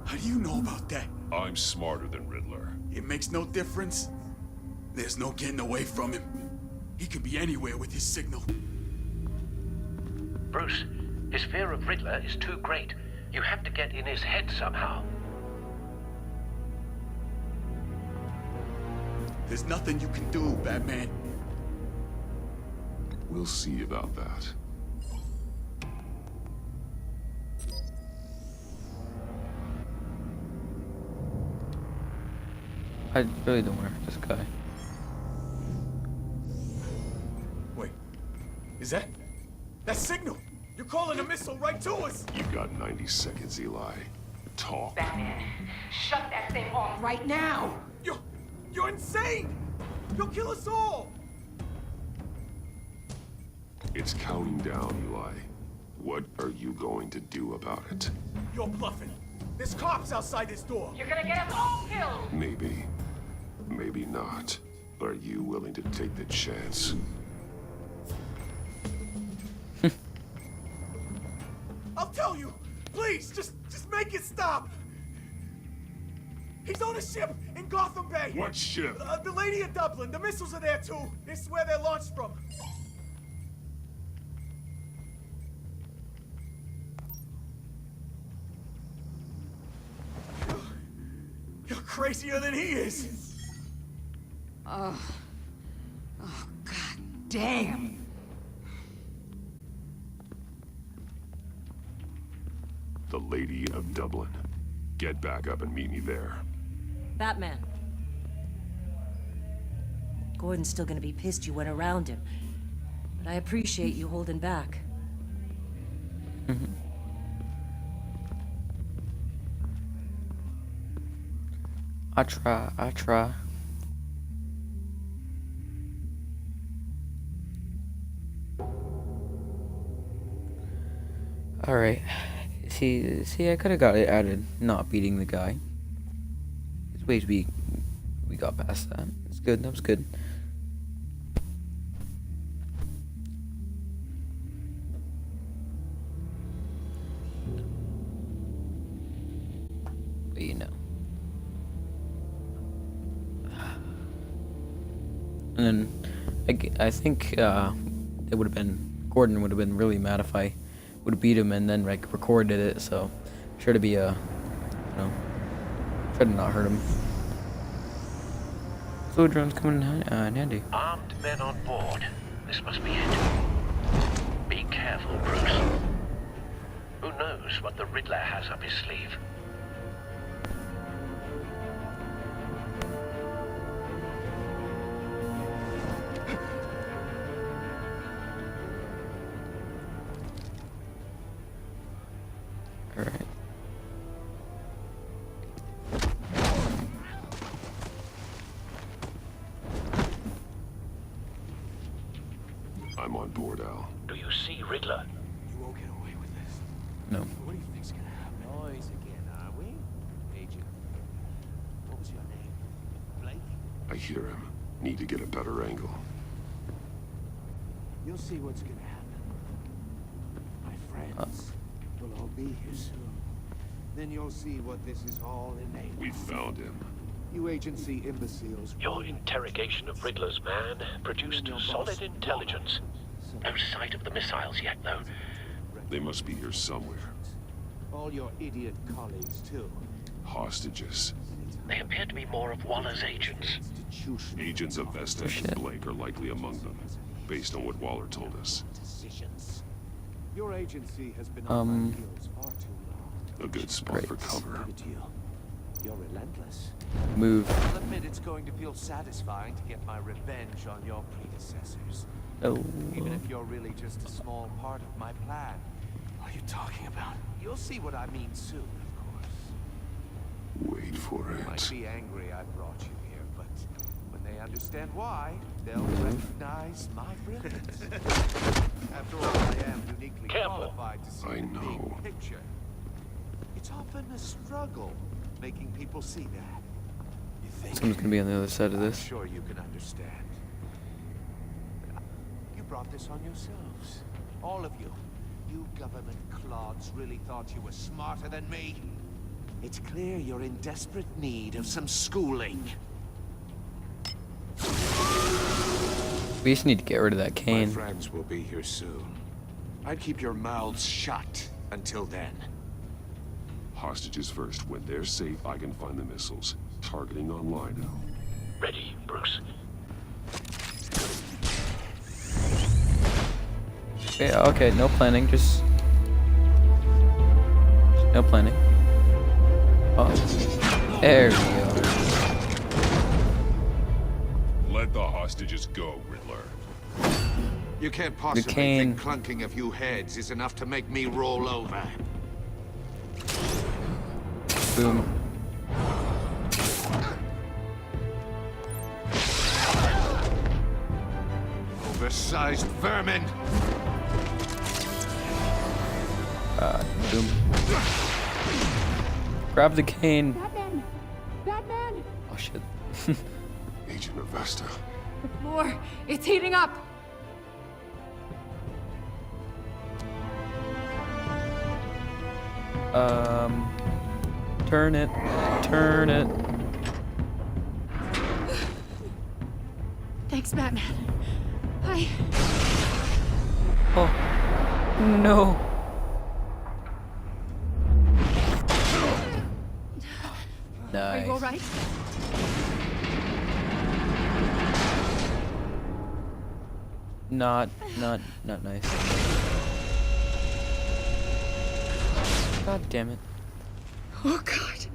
How do you know about that?
I'm smarter than Riddler.
It makes no difference. There's no getting away from him. He can be anywhere with his signal.
Bruce, his fear of Riddler is too great. You have to get in his head somehow.
There's nothing you can do, Batman.
We'll see about that.
I really don't want to hurt this guy.
Wait, is that signal? You're calling a missile right to us!
You got 90 seconds, Eli. Talk.
Batman, shut that thing off right now!
You're insane! You'll kill us all!
It's counting down, Eli. What are you going to do about it?
You're bluffing. There's cops outside this door.
You're gonna get us all killed!
Maybe. Maybe not. Are you willing to take the chance?
I'll tell you! Please, just make it stop! He's on a ship in Gotham Bay!
What ship?
The Lady of Dublin. The missiles are there too. This is where they're launched from. You're crazier than he is.
Oh, God damn.
The Lady of Dublin. Get back up and meet me there.
Batman. Gordon's still gonna be pissed you went around him. But I appreciate you holding back.
I try. Alright. See, I could have got it added, not beating the guy. It's ways we got past that. It's good, that was good. But you know. And then, I think, it would have been, Gordon would have been really mad if I would have beat him and then, like, recorded it, so, sure to be, you know, try to not hurt him. So, drone's coming in handy.
Armed men on board. This must be it. Be careful, Bruce. Who knows what the Riddler has up his sleeve?
Alright.
I'm on board, Al.
Do you see Riddler?
You won't get away with this.
No.
What do you think's gonna happen?
Noise again, are we? Agent. What was your name? Blake?
I hear him. Need to get a better angle.
You'll see what's gonna happen. My friends will all be here soon. Then you'll see what this is all enabled.
We found him.
You agency imbeciles.
Your interrogation of Riddler's man produced solid intelligence. No sight of the missiles yet, though.
They must be here somewhere.
All your idiot colleagues, too.
Hostages.
They appear to be more of Waller's agents.
Agents of Vesta and Blake are likely among them, based on what Waller told us.
Your agency has been on my heels far too long.
A good spot for cover.
You're relentless.
Move.
I'll admit it's going to feel satisfying to get my revenge on your predecessors.
Oh.
Even if you're really just a small part of my plan.
What are you talking about?
You'll see what I mean soon, of course.
Wait for
They might
it.
be angry I brought you here, but when they understand why, they'll recognize my brilliance. After all, I am uniquely qualified to see the big picture. It's often a struggle making people see that. You think?
Someone's gonna be on the other side of this.
I'm sure you can understand. You brought this on yourselves. All of you. You government clods really thought you were smarter than me. It's clear you're in desperate need of some schooling.
We just need to get rid of that cane.
My friends will be here soon. I'd keep your mouths shut until then.
Hostages first. When they're safe, I can find the missiles. Targeting online now.
Ready, Bruce.
Yeah, okay, no planning, just no planning. Oh, there we go.
Let the hostages go, Riddler.
You can't possibly think clunking a few heads is enough to make me roll over.
Boom.
Oversized vermin.
Boom. Grab the cane.
Batman! Batman!
Oh shit.
Agent of Vesta.
The floor, it's heating up!
Turn it. Turn it.
Thanks, Batman.
Oh. No.
Are you alright?
Not nice. God damn it.
Oh god,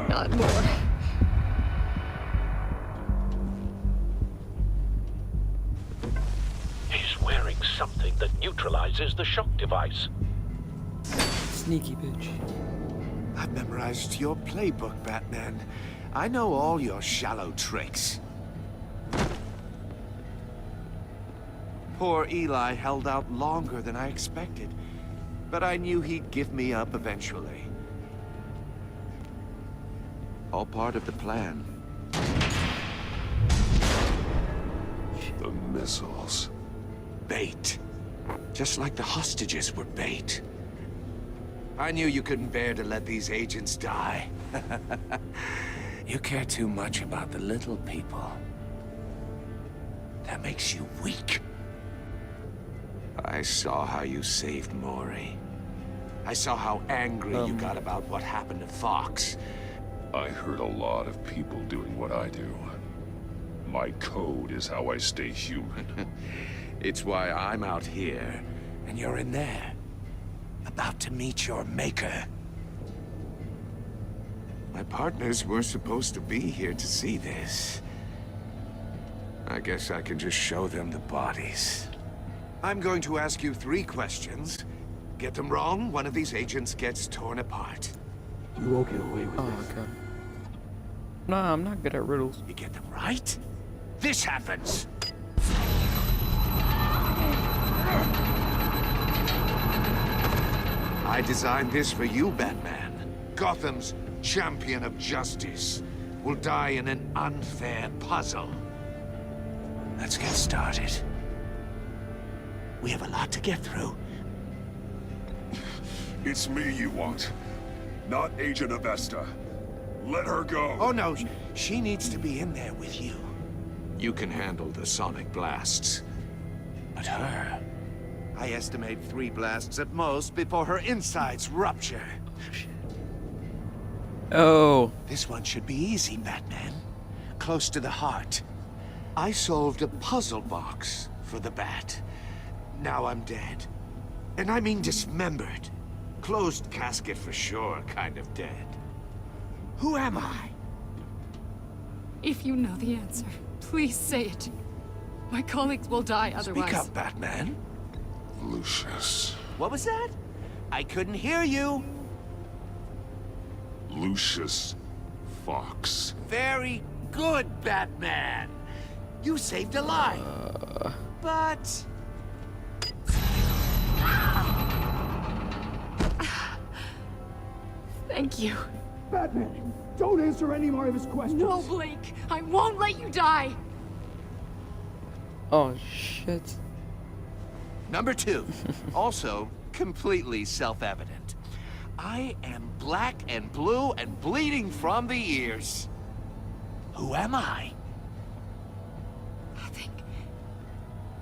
not more.
He's wearing something that neutralizes the shock device.
Sneaky bitch.
I've memorized your playbook, Batman. I know all your shallow tricks. Poor Eli held out longer than I expected, but I knew he'd give me up eventually. All part of the plan.
The missiles.
Bait. Just like the hostages were bait. I knew you couldn't bear to let these agents die. You care too much about the little people. That makes you weak. I saw how you saved Maury. I saw how angry you got about what happened to Fox.
I heard a lot of people doing what I do. My code is how I stay human.
It's why I'm out here, and you're in there. About to meet your maker. My partners were supposed to be here to see this. I guess I can just show them the bodies. I'm going to ask you 3 questions. Get them wrong, one of these agents gets torn apart.
You won't get away with this.
Oh god. No, I'm not good at riddles.
You get them right? This happens! I designed this for you, Batman. Gotham's champion of justice will die in an unfair puzzle. Let's get started. We have a lot to get through.
It's me you want, not Agent of Vesta. Let her go.
Oh no, she needs to be in there with you. You can handle the sonic blasts. But her... I estimate 3 blasts at most before her insides rupture.
Oh.
This one should be easy, Batman. Close to the heart. I solved a puzzle box for the Bat. Now I'm dead. And I mean dismembered. Closed casket for sure, kind of dead. Who am I?
If you know the answer, please say it. My colleagues will die otherwise.
Speak up, Batman.
Lucius.
What was that? I couldn't hear you.
Lucius Fox.
Very good, Batman. You saved a life. But...
Thank you.
Batman, don't answer any more of his questions.
No, Blake. I won't let you die.
Oh, shit.
Number 2, also completely self-evident. I am black and blue and bleeding from the ears. Who am I?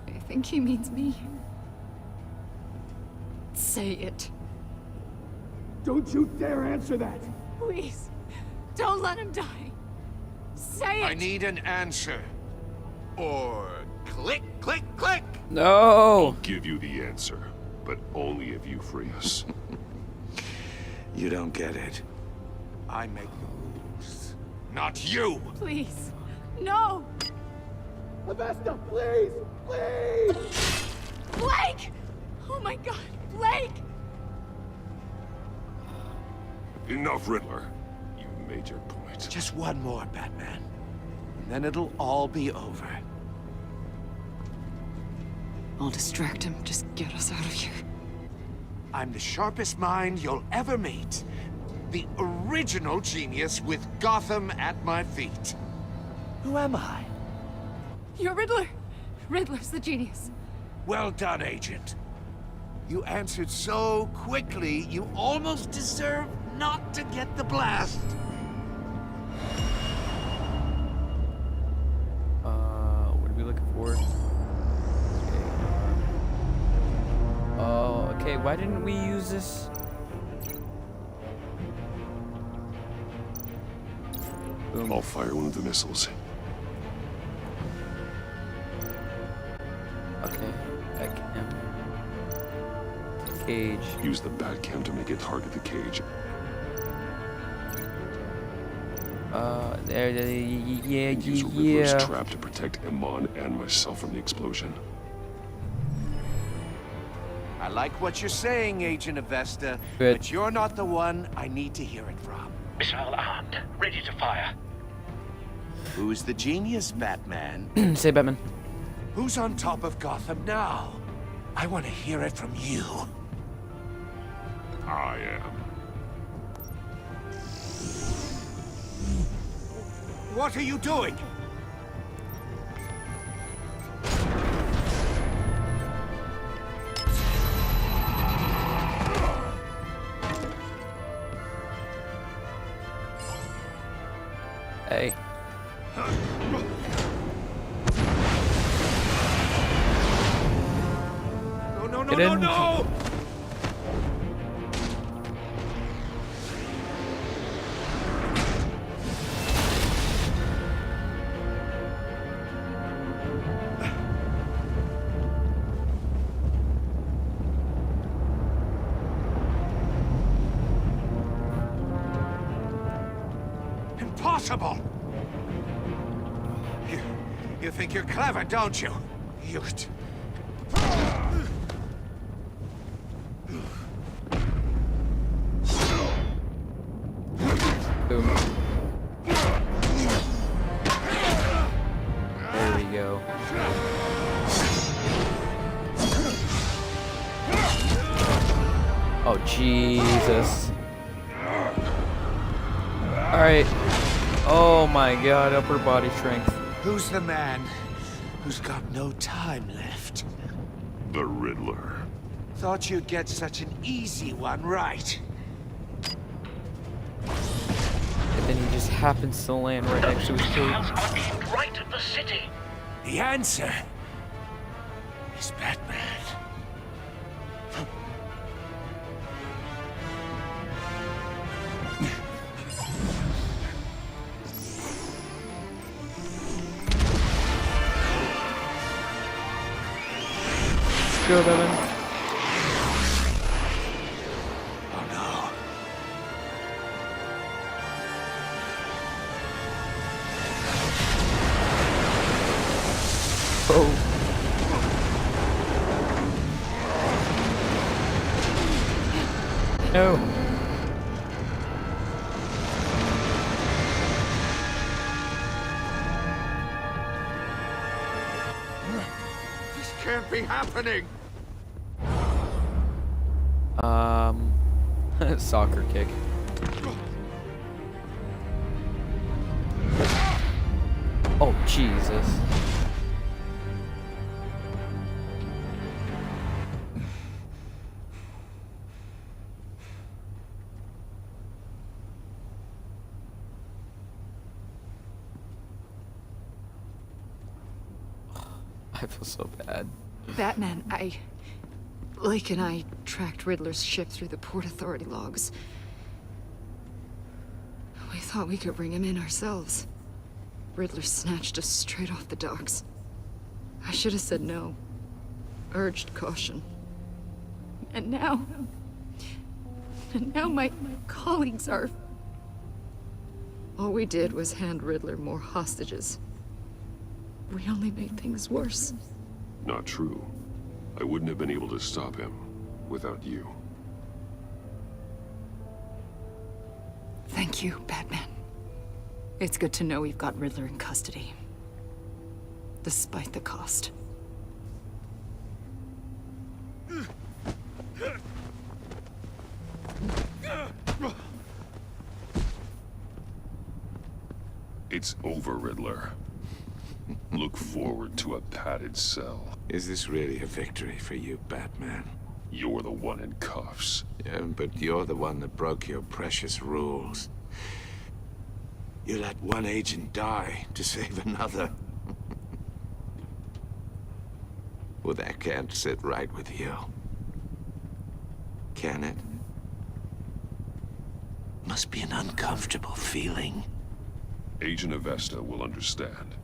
I think he means me. Say it.
Don't you dare answer that.
Please. Don't let him die. Say it.
I need an answer. Or click, click, click.
No.
I'll give you the answer, but only if you free us.
You don't get it. I make the rules, not you.
Please. No.
Avesta, please! Please!
Blake! Oh my God, Blake!
Enough, Riddler. You made your point.
Just one more, Batman. And then it'll all be over.
I'll distract him. Just get us out of here.
I'm the sharpest mind you'll ever meet. The original genius with Gotham at my feet. Who am I?
You're Riddler. Riddler's the genius.
Well done, Agent. You answered so quickly, you almost deserve not to get the blast.
What are we looking for? Okay. Oh, okay. Why didn't we use this?
Boom. I'll fire one of the missiles.
Okay. Batcam. Cage.
Use the Batcam to make it target the cage.
There, yeah,
Use a Riddler's trap to protect Iman and myself from the explosion.
I like what you're saying, Agent Avesta, but you're not the one I need to hear it from.
Missile armed, ready to fire.
Who's the genius, Batman?
Say Batman.
Who's on top of Gotham now? I want to hear it from you.
I am.
What are you doing?
Hey.
No,
Get in.
no! Impossible! You think you're clever, don't you? You...
Boom. There we go. Oh, Jesus. Alright. Oh my god, upper body strength.
Who's the man who's got no time left?
The Riddler.
Thought you'd get such an easy one right.
And then he just happens to land right next to his cage.
Are aimed right at the city.
The answer is Batman.
Let's go, Devin. Oh. No.
This can't be happening.
Soccer kick. Oh, Jesus. I feel so bad.
Batman, Lake and I tracked Riddler's ship through the Port Authority logs. We thought we could bring him in ourselves. Riddler snatched us straight off the docks. I should have said no. Urged caution. And now my colleagues are... All we did was hand Riddler more hostages. We only made things worse.
Not true. I wouldn't have been able to stop him without you.
Thank you, Batman. It's good to know we've got Riddler in custody. Despite the cost.
It's over, Riddler. Look forward to a padded cell.
Is this really a victory for you, Batman?
You're the one in cuffs.
Yeah, but you're the one that broke your precious rules. You let one agent die to save another. Well, that can't sit right with you. Can it? Must be an uncomfortable feeling.
Agent Avesta will understand.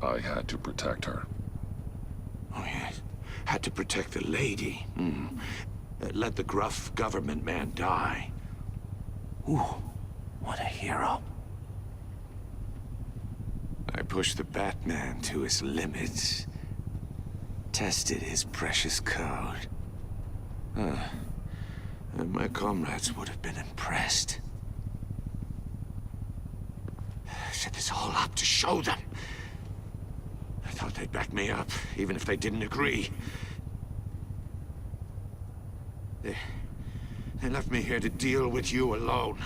I had to protect her.
Oh, yes. Had to protect the lady. Let the gruff government man die. Ooh, what a hero. I pushed the Batman to his limits. Tested his precious code. And my comrades would have been impressed. Set this all up to show them. I thought they'd back me up, even if they didn't agree. They left me here to deal with you alone.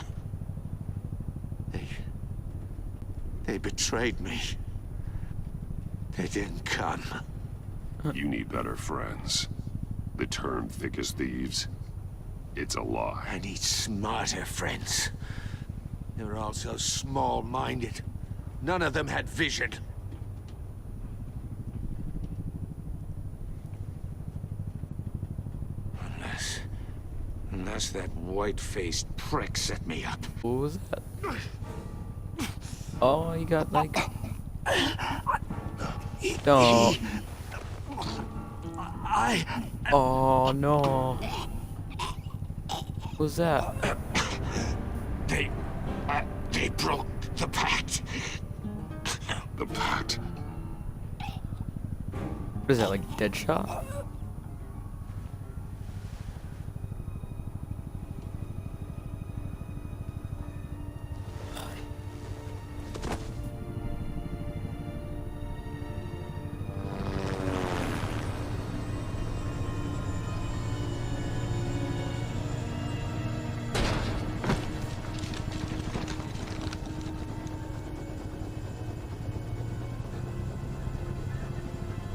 They betrayed me. They didn't come.
You need better friends. The term thick as thieves, it's a lie.
I need smarter friends. They were all so small-minded. None of them had vision. Unless that white-faced prick set me up.
What was that? Oh, you got like... Don't. Oh no. What was that?
They broke the pact.
The pact?
What is that, like Deadshot?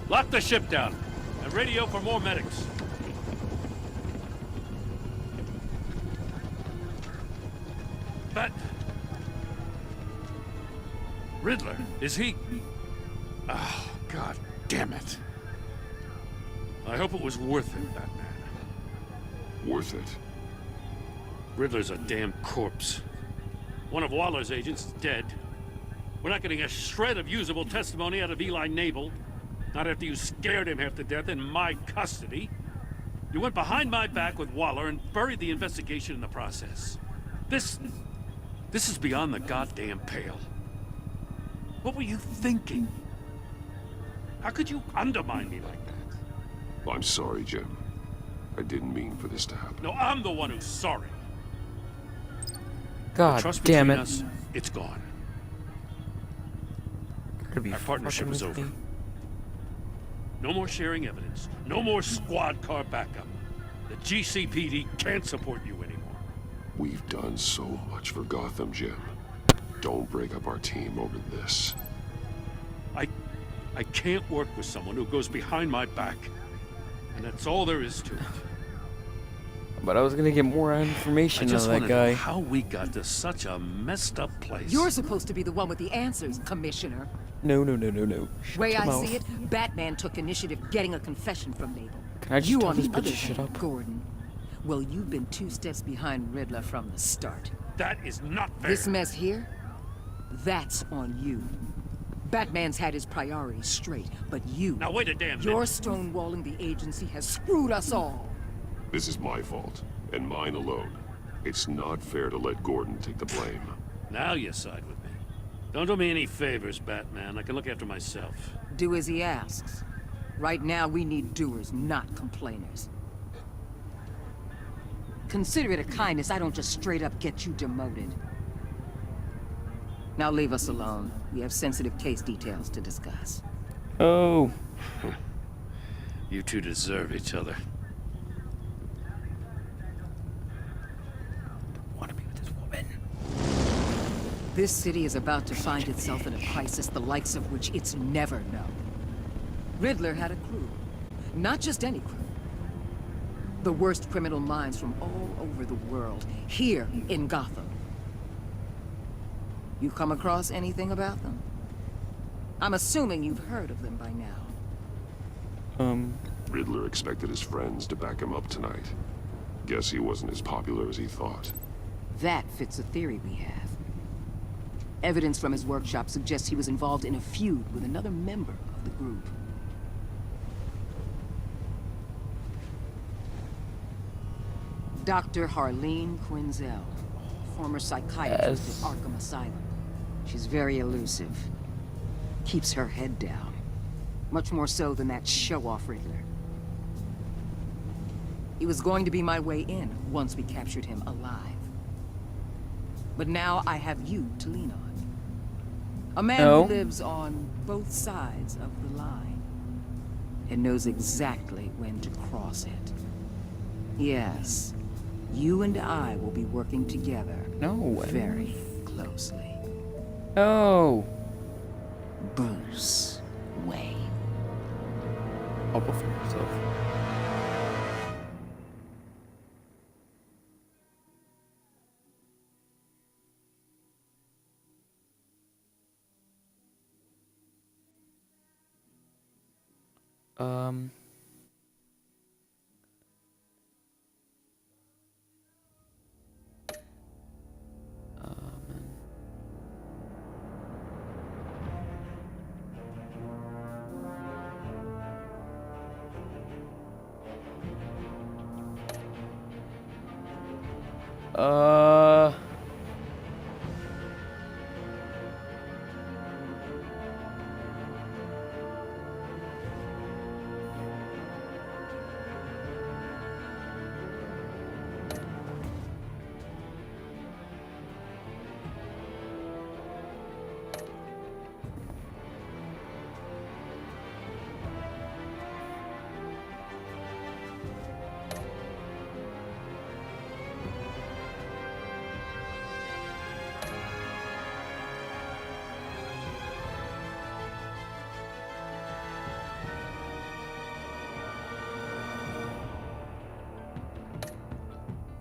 Lock the ship down and radio for more medics. But... Riddler, is he... Oh, God damn it. I hope it was worth it, Batman.
Worth it?
Riddler's a damn corpse. One of Waller's agents is dead. We're not getting a shred of usable testimony out of Eli Nabel. Not after you scared him half to death in my custody. You went behind my back with Waller and buried the investigation in the process. This is beyond the goddamn pale. What were you thinking? How could you undermine me like that?
I'm sorry, Jim. I didn't mean for this to happen.
No, I'm the one who's sorry.
God
the trust
damn
between
it.
us, it's gone.
Our
partnership is over. No more sharing evidence. No more squad car backup. The GCPD can't support you anymore.
We've done so much for Gotham, Jim. Don't break up our team over this.
I can't work with someone who goes behind my back. And that's all there is to it.
But I was gonna get more information
I just
on that
want to
guy.
know how we got to such a messed up place.
You're supposed to be the one with the answers, Commissioner.
No. Shut
Way
your
I
mouth.
see it, Batman took initiative getting a confession from Mabel.
Can I just
you
tell
on
this
the
bitch
other
to shut
hand,
up?
Gordon. Well, you've been 2 steps behind Riddler from the start.
That is not fair.
This mess here, that's on you. Batman's had his priorities straight, but you...
Now wait a damn minute.
Your stonewalling the agency has screwed us all.
This is my fault, and mine alone. It's not fair to let Gordon take the blame.
Now you side with me. Don't do me any favors, Batman. I can look after myself.
Do as he asks. Right now, we need doers, not complainers. Consider it a kindness I don't just straight up get you demoted. Now leave us alone. We have sensitive case details to discuss.
Oh.
You two deserve each other.
This city is about to find itself in a crisis the likes of which it's never known. Riddler had a crew. Not just any crew. The worst criminal minds from all over the world, here in Gotham. You come across anything about them? I'm assuming you've heard of them by now.
Riddler expected his friends to back him up tonight. Guess he wasn't as popular as he thought.
That fits a theory we have. Evidence from his workshop suggests he was involved in a feud with another member of the group. Dr. Harleen Quinzel, former psychiatrist at Arkham Asylum. She's very elusive. Keeps her head down. Much more so than that show-off Riddler. He was going to be my way in once we captured him alive. But now I have you to lean on. A man who lives on both sides of the line and knows exactly when to cross it. Yes, you and I will be working together very closely.
No.
Bruce Wayne.
I'll go for myself.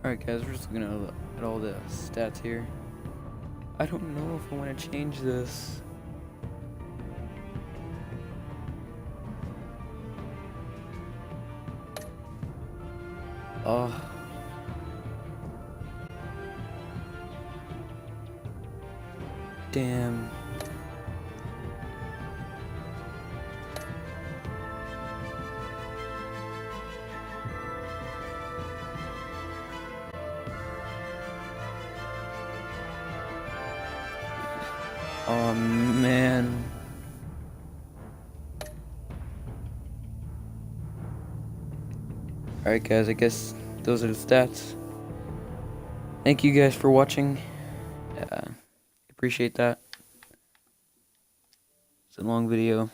Alright guys, we're just looking at all the stats here. I don't know if I want to change this. Damn. Oh man. Alright guys, I guess those are the stats. Thank you guys for watching. Appreciate that. It's a long video.